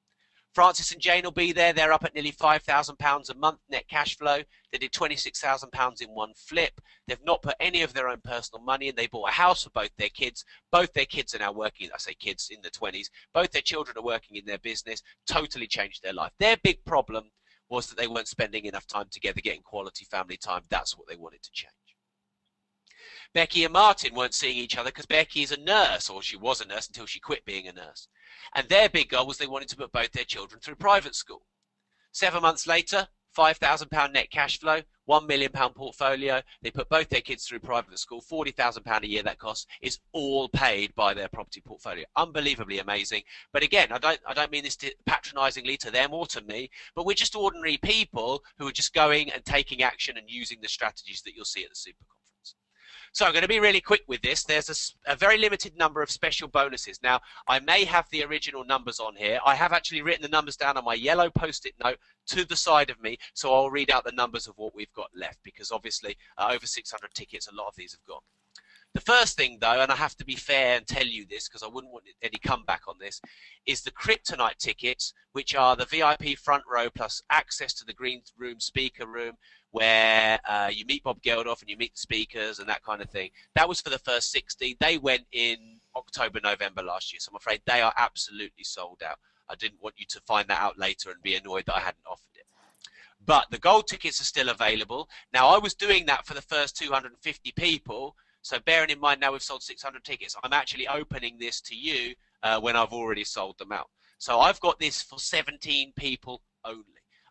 Francis and Jane will be there. They're up at nearly £5,000 a month net cash flow. They did £26,000 in one flip. They've not put any of their own personal money in. They bought a house for both their kids. Both their kids are now working. I say kids in the 20s. Both their children are working in their business. Totally changed their life. Their big problem was that they weren't spending enough time together, getting quality family time. That's what they wanted to change. Becky and Martin weren't seeing each other because Becky is a nurse, or she was a nurse until she quit being a nurse. And their big goal was they wanted to put both their children through private school. 7 months later, £5,000 net cash flow, £1 million portfolio. They put both their kids through private school. £40,000 a year that costs is all paid by their property portfolio. Unbelievably amazing. But again, I don't mean this patronisingly to them or to me, but we're just ordinary people who are just going and taking action and using the strategies that you'll see at the Super Conference. So I'm going to be really quick with this. There's a very limited number of special bonuses. Now, I may have the original numbers on here. I have actually written the numbers down on my yellow Post-it note to the side of me, so I'll read out the numbers of what we've got left, because obviously over 600 tickets, a lot of these have gone. The first thing, though, and I have to be fair and tell you this because I wouldn't want any comeback on this, is the Kryptonite tickets, which are the VIP front row plus access to the green room, speaker room, where you meet Bob Geldof and you meet the speakers and that kind of thing. That was for the first 60. They went in October, November last year, so I'm afraid they are absolutely sold out. I didn't want you to find that out later and be annoyed that I hadn't offered it. But the gold tickets are still available. Now, I was doing that for the first 250 people, so bearing in mind now we've sold 600 tickets, I'm actually opening this to you when I've already sold them out. So I've got this for 17 people only.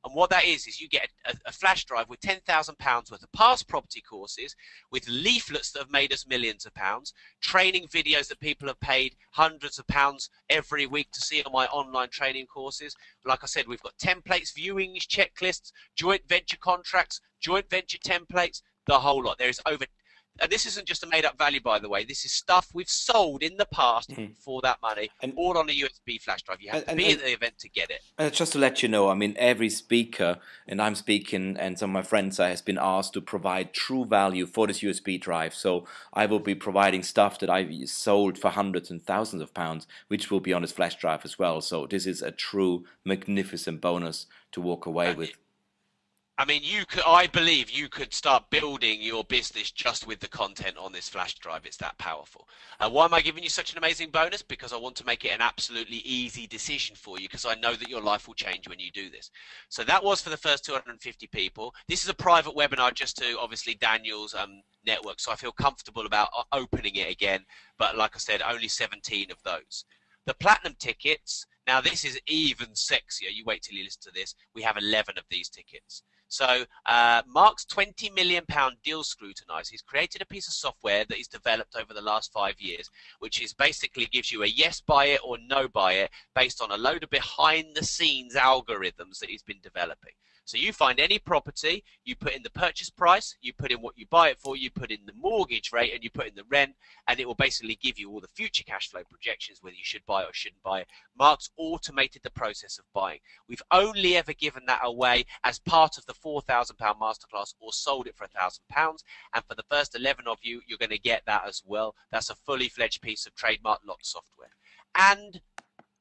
And what that is you get a flash drive with £10,000 worth of past property courses, with leaflets that have made us millions of pounds, training videos that people have paid hundreds of pounds every week to see on my online training courses. Like I said, we've got templates, viewings, checklists, joint venture contracts, joint venture templates, the whole lot. There is over, and this isn't just a made up value, by the way. This is stuff we've sold in the past for that money, And all on a USB flash drive. You have to be at the event to get it. just to let you know, I mean, every speaker, and I'm speaking, and some of my friends has been asked to provide true value for this USB drive. So I will be providing stuff that I've sold for hundreds and thousands of pounds, which will be on this flash drive as well. So this is a true magnificent bonus to walk away with. I mean, I believe you could start building your business just with the content on this flash drive. It's that powerful. Why am I giving you such an amazing bonus? Because I want to make it an absolutely easy decision for you, because I know that your life will change when you do this. So that was for the first 250 people. This is a private webinar just to, obviously, Daniel's network. So I feel comfortable about opening it again. But like I said, only 17 of those. The platinum tickets, now this is even sexier. You wait till you listen to this. We have 11 of these tickets. So Mark's £20 million deal scrutinizer. He's created a piece of software that he's developed over the last 5 years, which is basically gives you a yes buy it or no buy it based on a load of behind the scenes algorithms that he's been developing. So you find any property, you put in the purchase price, you put in what you buy it for, you put in the mortgage rate, and you put in the rent, and it will basically give you all the future cash flow projections, whether you should buy it or shouldn't buy it. Mark's automated the process of buying. We've only ever given that away as part of the £4,000 masterclass, or sold it for £1,000. And for the first 11 of you, you're going to get that as well. That's a fully fledged piece of trademark lock software. And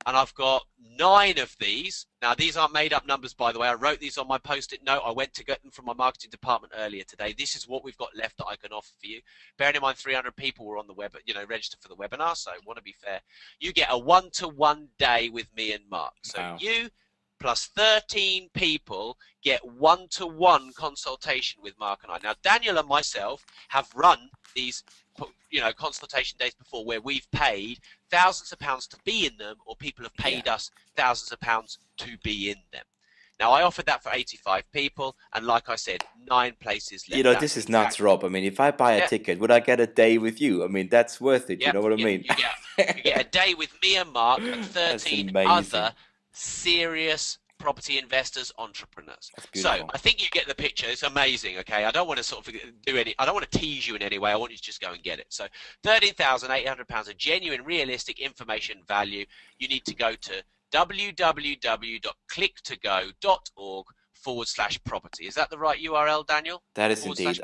I've got 9 of these. Now, these aren't made up numbers, by the way. I wrote these on my post-it note. I went to get them from my marketing department earlier today. This is what we've got left that I can offer for you. Bearing in mind, 300 people were on the web, registered for the webinar, so I want to be fair. You get a one-to-one day with me and Mark. So wow. You plus 13 people get one-to-one consultation with Mark and I. Now, Daniel and myself have run these consultation days before, where we've paid thousands of pounds to be in them, or people have paid us thousands of pounds to be in them. Now, I offered that for 85 people, and like I said, 9 places left. This is nuts, Rob. I mean, if I buy a ticket, would I get a day with you? I mean, that's worth it. You know what I mean? You get a day with me and Mark and 13 other serious property investors, entrepreneurs. So I think you get the picture. It's amazing. Okay, I don't want to sort of I don't want to tease you in any way. I want you to just go and get it. So £13,800 of genuine, realistic information value. You need to go to www.clicktogo.org/property. Is that the right URL, Daniel? That is indeed.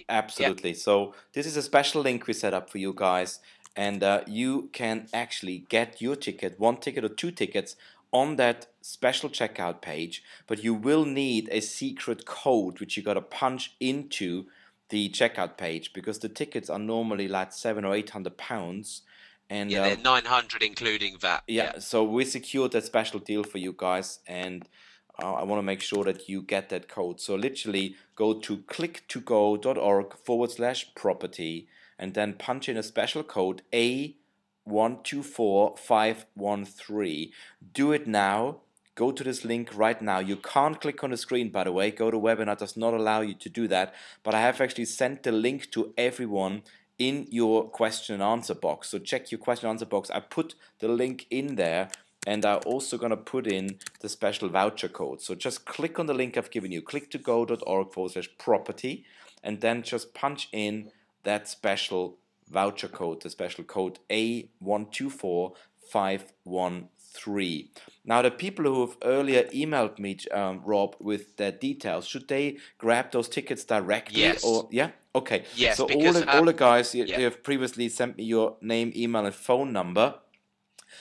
Absolutely. Yep. So this is a special link we set up for you guys, and you can actually get your ticket, 1 ticket or 2 tickets, on that special checkout page, but you will need a secret code which you got to punch into the checkout page, because the tickets are normally like £700 or £800, and they're 900 including VAT. So we secured that special deal for you guys, and I want to make sure that you get that code. So literally go to clicktogo.org/property and then punch in a special code A124513. Do it now. Go to this link right now. You can't click on the screen, by the way. Go to webinar, does not allow you to do that. But I have actually sent the link to everyone in your question and answer box. So check your question and answer box. I put the link in there, and I'm also going to put in the special voucher code. So just click on the link I've given you, clicktogo.org/property, and then just punch in that special voucher code, the special code A124513. Now, the people who have earlier emailed me, Rob, with their details, should they grab those tickets directly? Yes. Or okay. Yes. So because, all the guys, you have previously sent me your name, email, and phone number.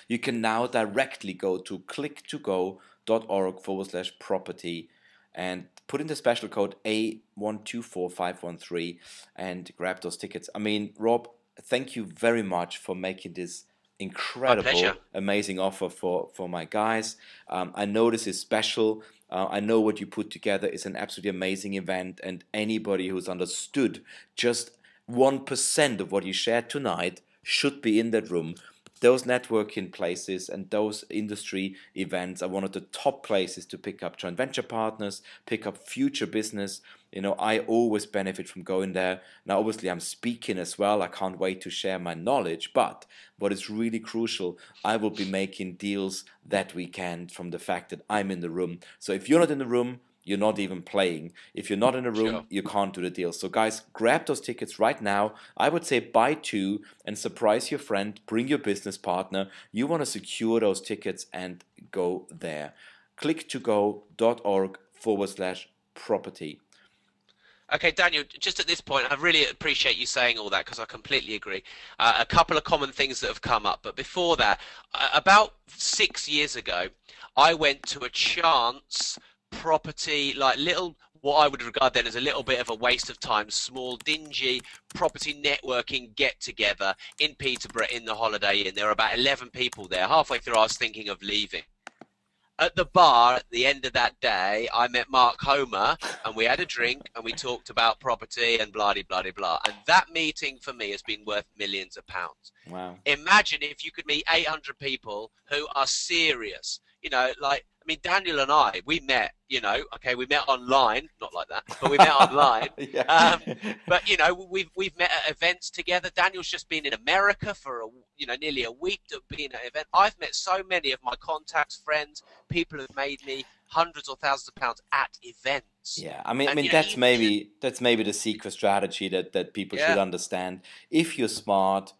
You can now directly go to clicktogo.org/property and put in the special code A124513 and grab those tickets. I mean, Rob, thank you very much for making this incredible, amazing offer for my guys. I know this is special. I know what you put together is an absolutely amazing event, and anybody who's understood just 1% of what you shared tonight should be in that room. those networking places and those industry events are one of the top places to pick up joint venture partners, pick up future business. I always benefit from going there. Now, obviously, I'm speaking as well. I can't wait to share my knowledge. But what is really crucial, I will be making deals that weekend from the fact that I'm in the room. So if you're not in the room, you're not even playing. If you're not in a room, Sure. you can't do the deal. So, guys, grab those tickets right now. I would say buy two and surprise your friend, bring your business partner. You want to secure those tickets and go there. clicktogo.org/property. Okay, Daniel, just at this point, I really appreciate you saying all that because I completely agree. A couple of common things that have come up, but before that, about 6 years ago, I went to a chance property, like little, what I would regard then as a little bit of a waste of time, small, dingy property networking get together in Peterborough in the Holiday Inn. There were about 11 people there. Halfway through, I was thinking of leaving. At the bar at the end of that day, I met Mark Homer and we had a drink and we talked about property and blah, blah, blah, blah. And that meeting for me has been worth millions of pounds. Wow. Imagine if you could meet 800 people who are serious. Like, I mean, Daniel and I, we met, okay, we met online, not like that, but we met online. Yeah. But we've met at events together. Daniel's just been in America for nearly a week to be in an event. I've met so many of my contacts, friends, people who've made me hundreds or thousands of pounds at events. Yeah, I mean, And, that's maybe the secret strategy that people should yeah, understand. If you're smart,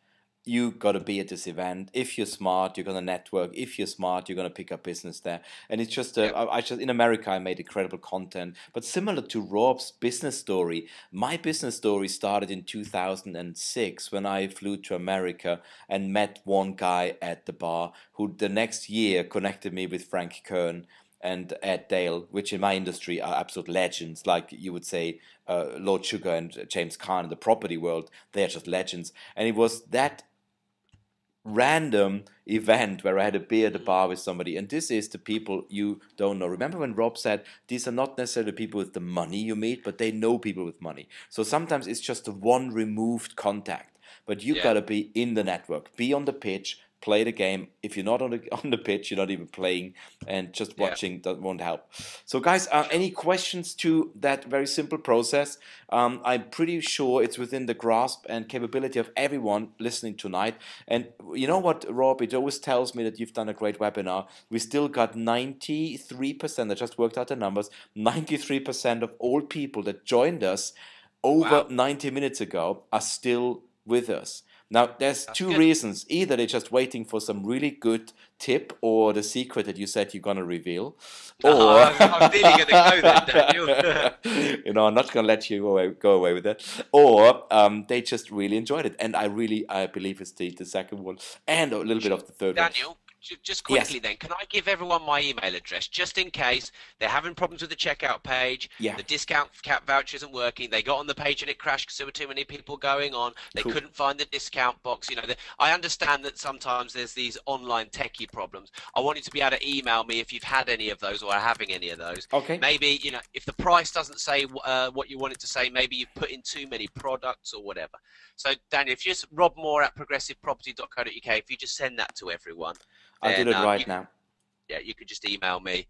you got to be at this event. If you're smart, you're gonna network. If you're smart, you're gonna pick up business there. And it's just, yeah, I just in America, I made incredible content. But similar to Rob's business story, my business story started in 2006 when I flew to America and met one guy at the bar who the next year connected me with Frank Kern and Ed Dale, which in my industry are absolute legends, like you would say Lord Sugar and James Caan in the property world. They are just legends. And it was that random event where I had a beer at the bar with somebody, and this is the people you don't know. Remember when Rob said these are not necessarily the people with the money you meet, but they know people with money. So sometimes it's just a one removed contact, but you yeah, gotta be in the network, be on the pitch, play the game. If you're not on the pitch, you're not even playing, and just yeah. watching that won't help. So, guys, Sure. any questions to that very simple process? I'm pretty sure it's within the grasp and capability of everyone listening tonight. And you know what, Rob? It always tells me that you've done a great webinar. We still got 93%. I just worked out the numbers. 93% of all people that joined us over Wow, 90 minutes ago are still with us. Now, there's that's two good. reasons. Either they're just waiting for some really good tip or the secret that you said you're going to reveal, No, or I was nearly going to go there, Daniel. I'm not going to let you go away with that, or they just really enjoyed it. And I believe it's the second one and a little bit Sure. of the third one. Daniel, just Yes. quickly then, can I give everyone my email address just in case they're having problems with the checkout page, Yeah. the discount cap voucher isn't working, they got on the page and it crashed because there were too many people going on, they Cool. couldn't find the discount box. I understand that sometimes there's these online techie problems. I want you to be able to email me if you've had any of those or are having any of those. Okay. Maybe, if the price doesn't say what you want it to say, maybe you've put in too many products or whatever. So, Daniel, if you just Rob Moore at progressiveproperty.co.uk, if you just send that to everyone, I'll do then that right now. you could just email me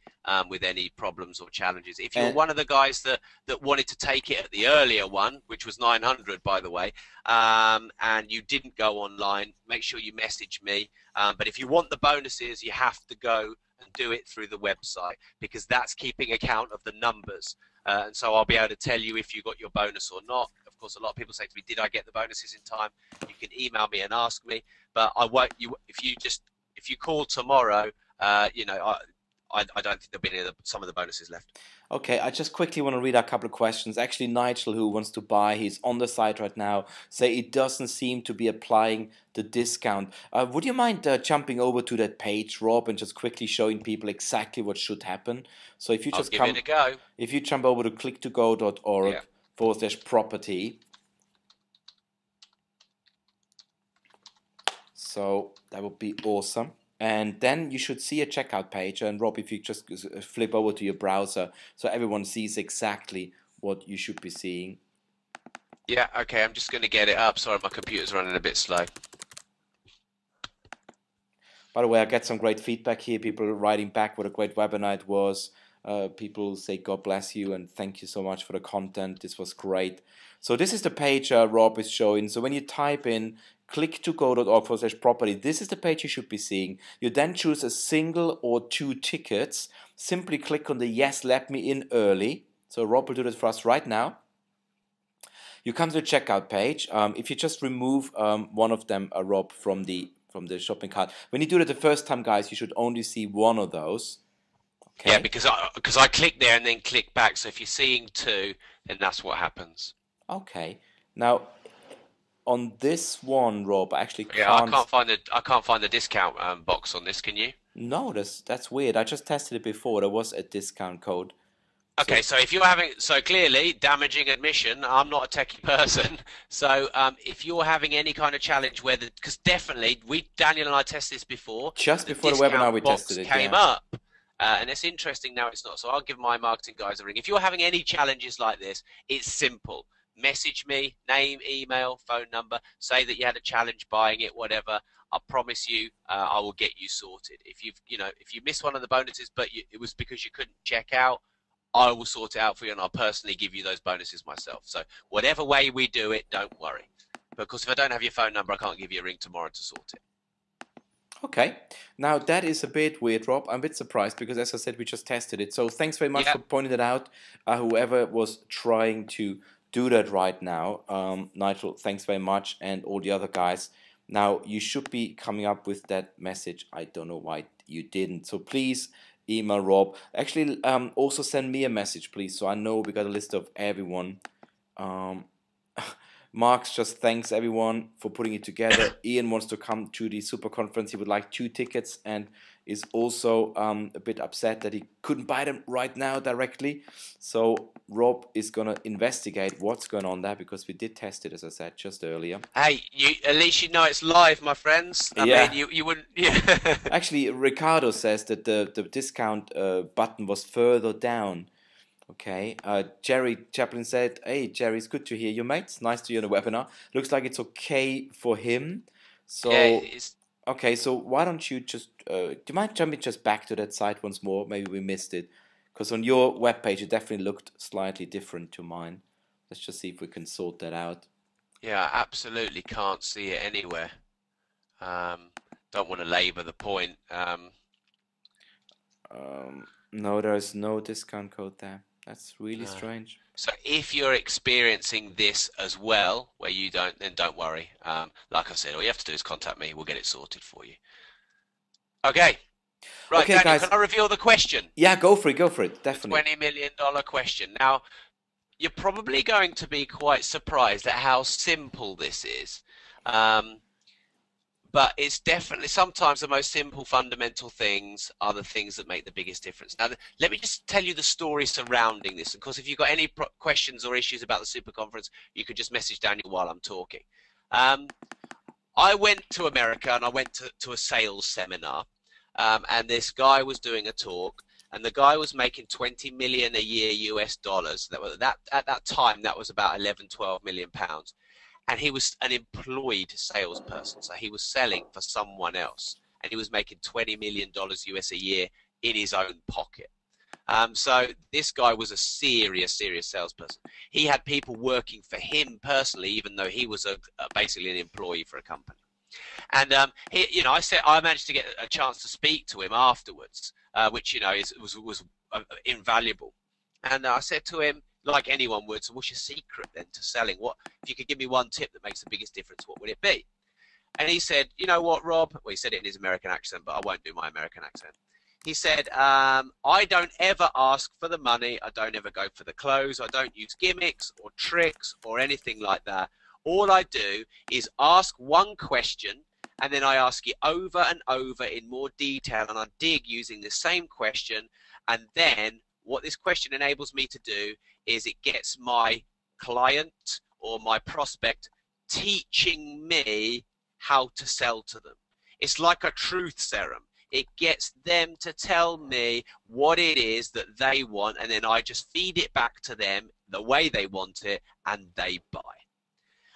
with any problems or challenges. If you're And one of the guys that wanted to take it at the earlier one, which was 900 by the way, and you didn't go online, make sure you message me. But if you want the bonuses, you have to go and do it through the website because that's keeping account of the numbers. And so I'll be able to tell you if you got your bonus or not. Of course, a lot of people say to me, "Did I get the bonuses in time?" You can email me and ask me, but I won't. If you call tomorrow, I don't think there'll be some of the bonuses left. okay, I just quickly want to read a couple of questions. Actually, Nigel, who wants to buy, he's on the site right now, say it doesn't seem to be applying the discount. Would you mind jumping over to that page, Rob, and just quickly showing people exactly what should happen? So if you I'll just give it a go. if you jump over to clicktogo.org Yeah. /property, so that would be awesome. And then you should see a checkout page. And Rob, if you just flip over to your browser so everyone sees exactly what you should be seeing. Yeah, okay, I'm just going to get it up. Sorry, my computer's running a bit slow. By the way, I get some great feedback here. People writing back what a great webinar it was. People say God bless you and thank you so much for the content. This was great. So this is the page Rob is showing. So when you type in click2go.org/property, this is the page you should be seeing. You then choose a single or 2 tickets. Simply click on the yes, let me in early. So Rob will do this for us right now. You come to the checkout page. If you just remove one of them, Rob, from the shopping cart. When you do it the first time, guys, you should only see one of those. Okay. Yeah, because I click there and then click back. So if you're seeing 2, then that's what happens. Okay. Now, on this one, Rob, I actually can't. Yeah, I can't find the discount box on this. Can you? No, that's weird. I just tested it before. There was a discount code. Okay, so if you're having, so clearly, damaging admission, I'm not a techie person. So if you're having any kind of challenge where because definitely, Daniel and I tested this before. Just before the webinar, we tested it. Came up, and it's interesting now it's not. So I'll give my marketing guys a ring. If you're having any challenges like this, it's simple. Message me, name, email, phone number, say that you had a challenge buying it, whatever. I promise you, I will get you sorted. If if you missed one of the bonuses, but it was because you couldn't check out, I will sort it out for you, and I'll personally give you those bonuses myself. So whatever way we do it, don't worry. Because if I don't have your phone number, I can't give you a ring tomorrow to sort it. Okay. Now, that is a bit weird, Rob. I'm a bit surprised because, as I said, we just tested it. So thanks very much for pointing it out. Whoever was trying to do that right now, Nigel, thanks very much, and all the other guys. Now, you should be coming up with that message. I don't know why you didn't. So please email Rob. Actually, also send me a message, please, so I know we got a list of everyone. Marx just thanks everyone for putting it together. Ian wants to come to the super conference. He would like 2 tickets and is also a bit upset that he couldn't buy them right now directly. So Rob is going to investigate what's going on there because we did test it, as I said, just earlier. Hey, at least you know it's live, my friends. I mean, you wouldn't... Yeah. Actually, Ricardo says that the discount button was further down. Okay, Jerry Chaplin said, hey, Jerry, it's good to hear you, mate. It's nice to hear the webinar. Looks like it's okay for him. So, yeah, okay, so why don't you just, do you mind jumping just back to that site once more? Maybe we missed it. Because on your webpage, it definitely looked slightly different to mine. Let's just see if we can sort that out. Yeah, I absolutely can't see it anywhere. Don't want to labour the point. No, there's no discount code there. That's really strange. So if you're experiencing this as well, where you don't, then don't worry. Like I said, all you have to do is contact me. We'll get it sorted for you. Okay. Right, okay, Daniel, guys. Can I reveal the question? Yeah, go for it, definitely. $20 million question. Now, you're probably going to be quite surprised at how simple this is. But it's definitely, sometimes the most simple fundamental things are the things that make the biggest difference. Now, let me just tell you the story surrounding this. Of course, if you've got any questions or issues about the super conference, you could just message Daniel while I'm talking. I went to America and I went to a sales seminar, and this guy was doing a talk, and the guy was making 20 million a year US dollars. At that time, that was about 11, 12 million pounds. And he was an employed salesperson, so he was selling for someone else, and he was making $20 million US a year in his own pocket. So this guy was a serious salesperson. He had people working for him personally, even though he was basically an employee for a company. And I managed to get a chance to speak to him afterwards, which was invaluable. And I said to him, like anyone would, so what's your secret then to selling? What if you could give me one tip that makes the biggest difference? What would it be? And he said, you know what, Rob? Well, he said it in his American accent, but I won't do my American accent. He said, I don't ever ask for the money. I don't ever go for the clothes. I don't use gimmicks or tricks or anything like that. All I do is ask one question, and then I ask it over and over in more detail, and I dig using the same question. And then what this question enables me to do is it gets my client or my prospect teaching me how to sell to them. It's like a truth serum. It gets them to tell me what it is that they want, and then I just feed it back to them the way they want it, and they buy.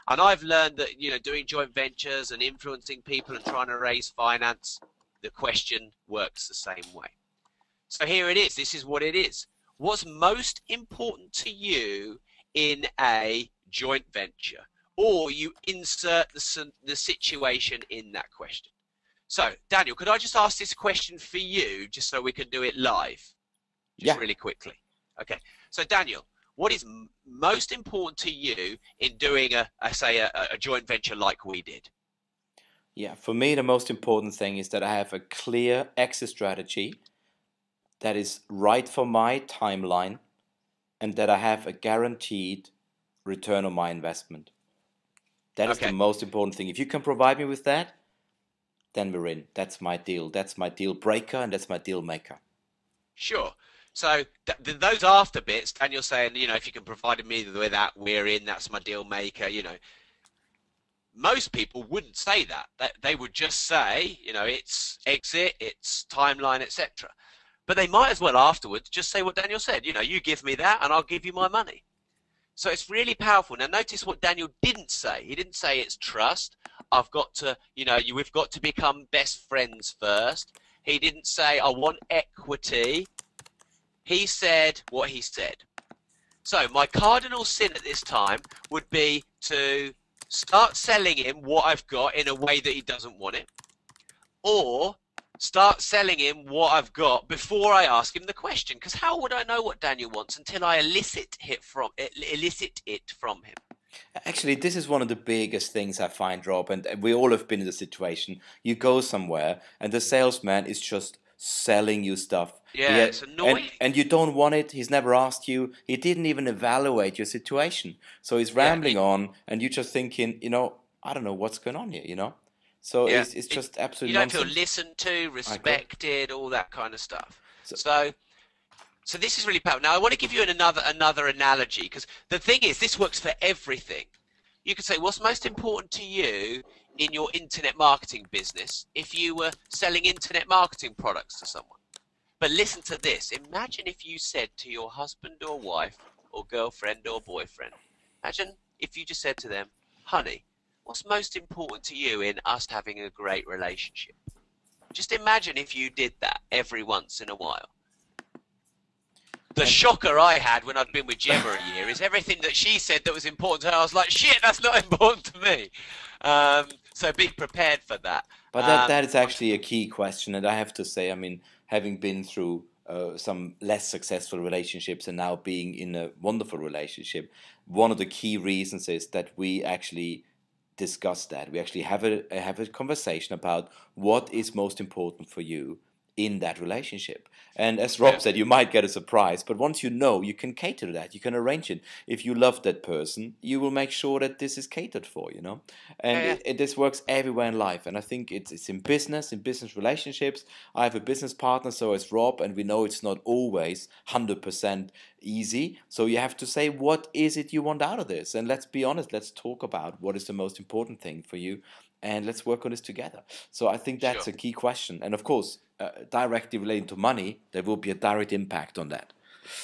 And I've learned that, doing joint ventures and influencing people and trying to raise finance, the question works the same way. So here it is. This is what it is. What's most important to you in a joint venture? Or you insert the situation in that question. So, Daniel, could I just ask this question for you, just so we can do it live, just Yeah. really quickly? Okay. So, Daniel, what is most important to you in doing a joint venture like we did? Yeah, for me, the most important thing is that I have a clear exit strategy that is right for my timeline and that I have a guaranteed return on my investment. That is the Okay, most important thing. If you can provide me with that, then we're in. That's my deal. That's my deal breaker and that's my deal maker. sure. So those after bits, Daniel saying, if you can provide me with that, we're in. That's my deal maker. Most people wouldn't say that. They would just say, it's exit, it's timeline, etc. But they might as well afterwards just say what Daniel said. You give me that and I'll give you my money. So it's really powerful. Now notice what Daniel didn't say. He didn't say it's trust. I've got to, we've got to become best friends first. He didn't say I want equity. He said what he said. So my cardinal sin at this time would be to start selling him what I've got in a way that he doesn't want it, or start selling him what I've got before I ask him the question. Because how would I know what Daniel wants until I elicit it from him? Actually, this is one of the biggest things I find, Rob, and we all have been in the situation. You go somewhere and the salesman is just selling you stuff. Yeah, it's And annoying. you don't want it. He's never asked you. He didn't even evaluate your situation. So he's Yeah, rambling on, and you're just thinking, I don't know what's going on here. So yeah. it's just absolute You don't feel nonsense. listened to, I agree. respected, all that kind of stuff. So So this is really powerful. Now I want to give you another analogy, because the thing is, this works for everything. You could say, what's most important to you in your internet marketing business if you were selling internet marketing products to someone? But listen to this. Imagine if you said to your husband or wife or girlfriend or boyfriend, imagine if you just said to them, honey, what's most important to you in us having a great relationship? Just imagine if you did that every once in a while. The and shocker I had when I'd been with Gemma a year is everything that she said that was important to her, I was like, shit, that's not important to me. So be prepared for that. But that is actually a key question, and I have to say, I mean, having been through some less successful relationships and now being in a wonderful relationship, one of the key reasons is that we actually discuss that. We actually have a conversation about what is most important for you in that relationship. And as Yeah, Rob said, you might get a surprise, but once you know, you can cater to that. You can arrange it. If you love that person, you will make sure that this is catered for. yeah, And yeah. this works everywhere in life. And I think it's in business relationships. I have a business partner, so is Rob, and we know it's not always 100% easy. So you have to say, what is it you want out of this? And let's be honest, let's talk about what is the most important thing for you, and let's work on this together. So I think that's Sure. a key question. And of course, directly related to money, there will be a direct impact on that.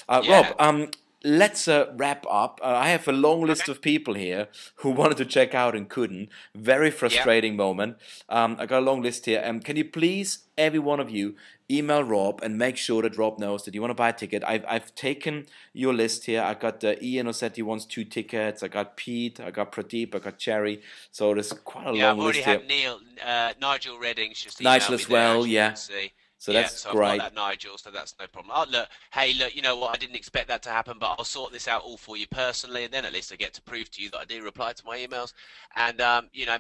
Yeah. Rob, let's wrap up. I have a long Okay. list of people here who wanted to check out and couldn't. Very Yeah. frustrating moment. I got a long list here. Can you please, every one of you, email Rob and make sure that Rob knows that you want to buy a ticket? I've taken your list here. I got Ian who said he wants 2 tickets. I got Pete. I got Pradeep. I got Cherry. So there's quite a Yeah, long I've already list here. had Nigel Redding's just Nigel emailed me as there, well. as you can Yeah. see. So Yeah, that's so I've got great. that, Nigel, so that's no problem. Oh, look, hey, look, you know what? I didn't expect that to happen, but I'll sort this out all for you personally, and then at least I get to prove to you that I do reply to my emails. And,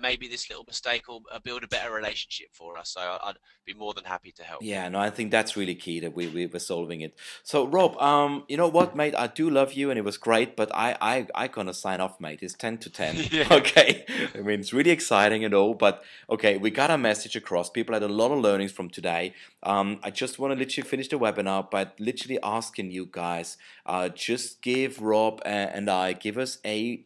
maybe this little mistake will build a better relationship for us, so I'd be more than happy to help. Yeah, no, I think that's really key that we were solving it. So, Rob, you know what, mate? I do love you, and it was great, but I gonna sign off, mate. It's 10 to 10. Yeah. Okay, I mean it's really exciting and all, but okay, we got a message across. People had a lot of learnings from today. I just want to literally finish the webinar by literally asking you guys, just give Rob and I give us a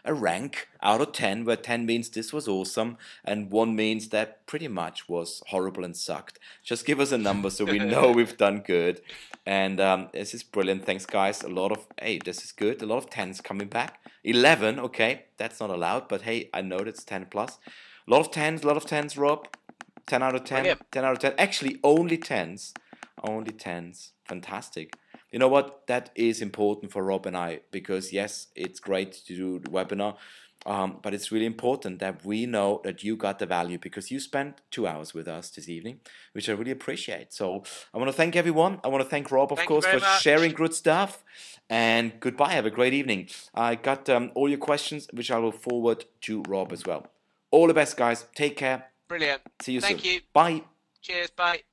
rank out of 10, where 10 means this was awesome, and 1 means that pretty much was horrible and sucked. Just give us a number so we know we've done good. And this is brilliant. Thanks, guys. Hey, this is good. A lot of 10s coming back. 11, okay, that's not allowed, but hey, I know that's 10 plus. A lot of 10s, Rob. 10 out of 10. Brilliant. 10 out of 10. Actually, only 10s. Only 10s. Fantastic. You know what? That is important for Rob and I because, yes, it's great to do the webinar, but it's really important that we know that you got the value because you spent 2 hours with us this evening, which I really appreciate. So I want to thank everyone. I want to thank Rob, of Thank you course, very for sharing much. good stuff. And goodbye. Have a great evening. I got all your questions, which I will forward to Rob as well. All the best, guys. Take care. Brilliant. See you soon. Thank you. Bye. Cheers. Bye.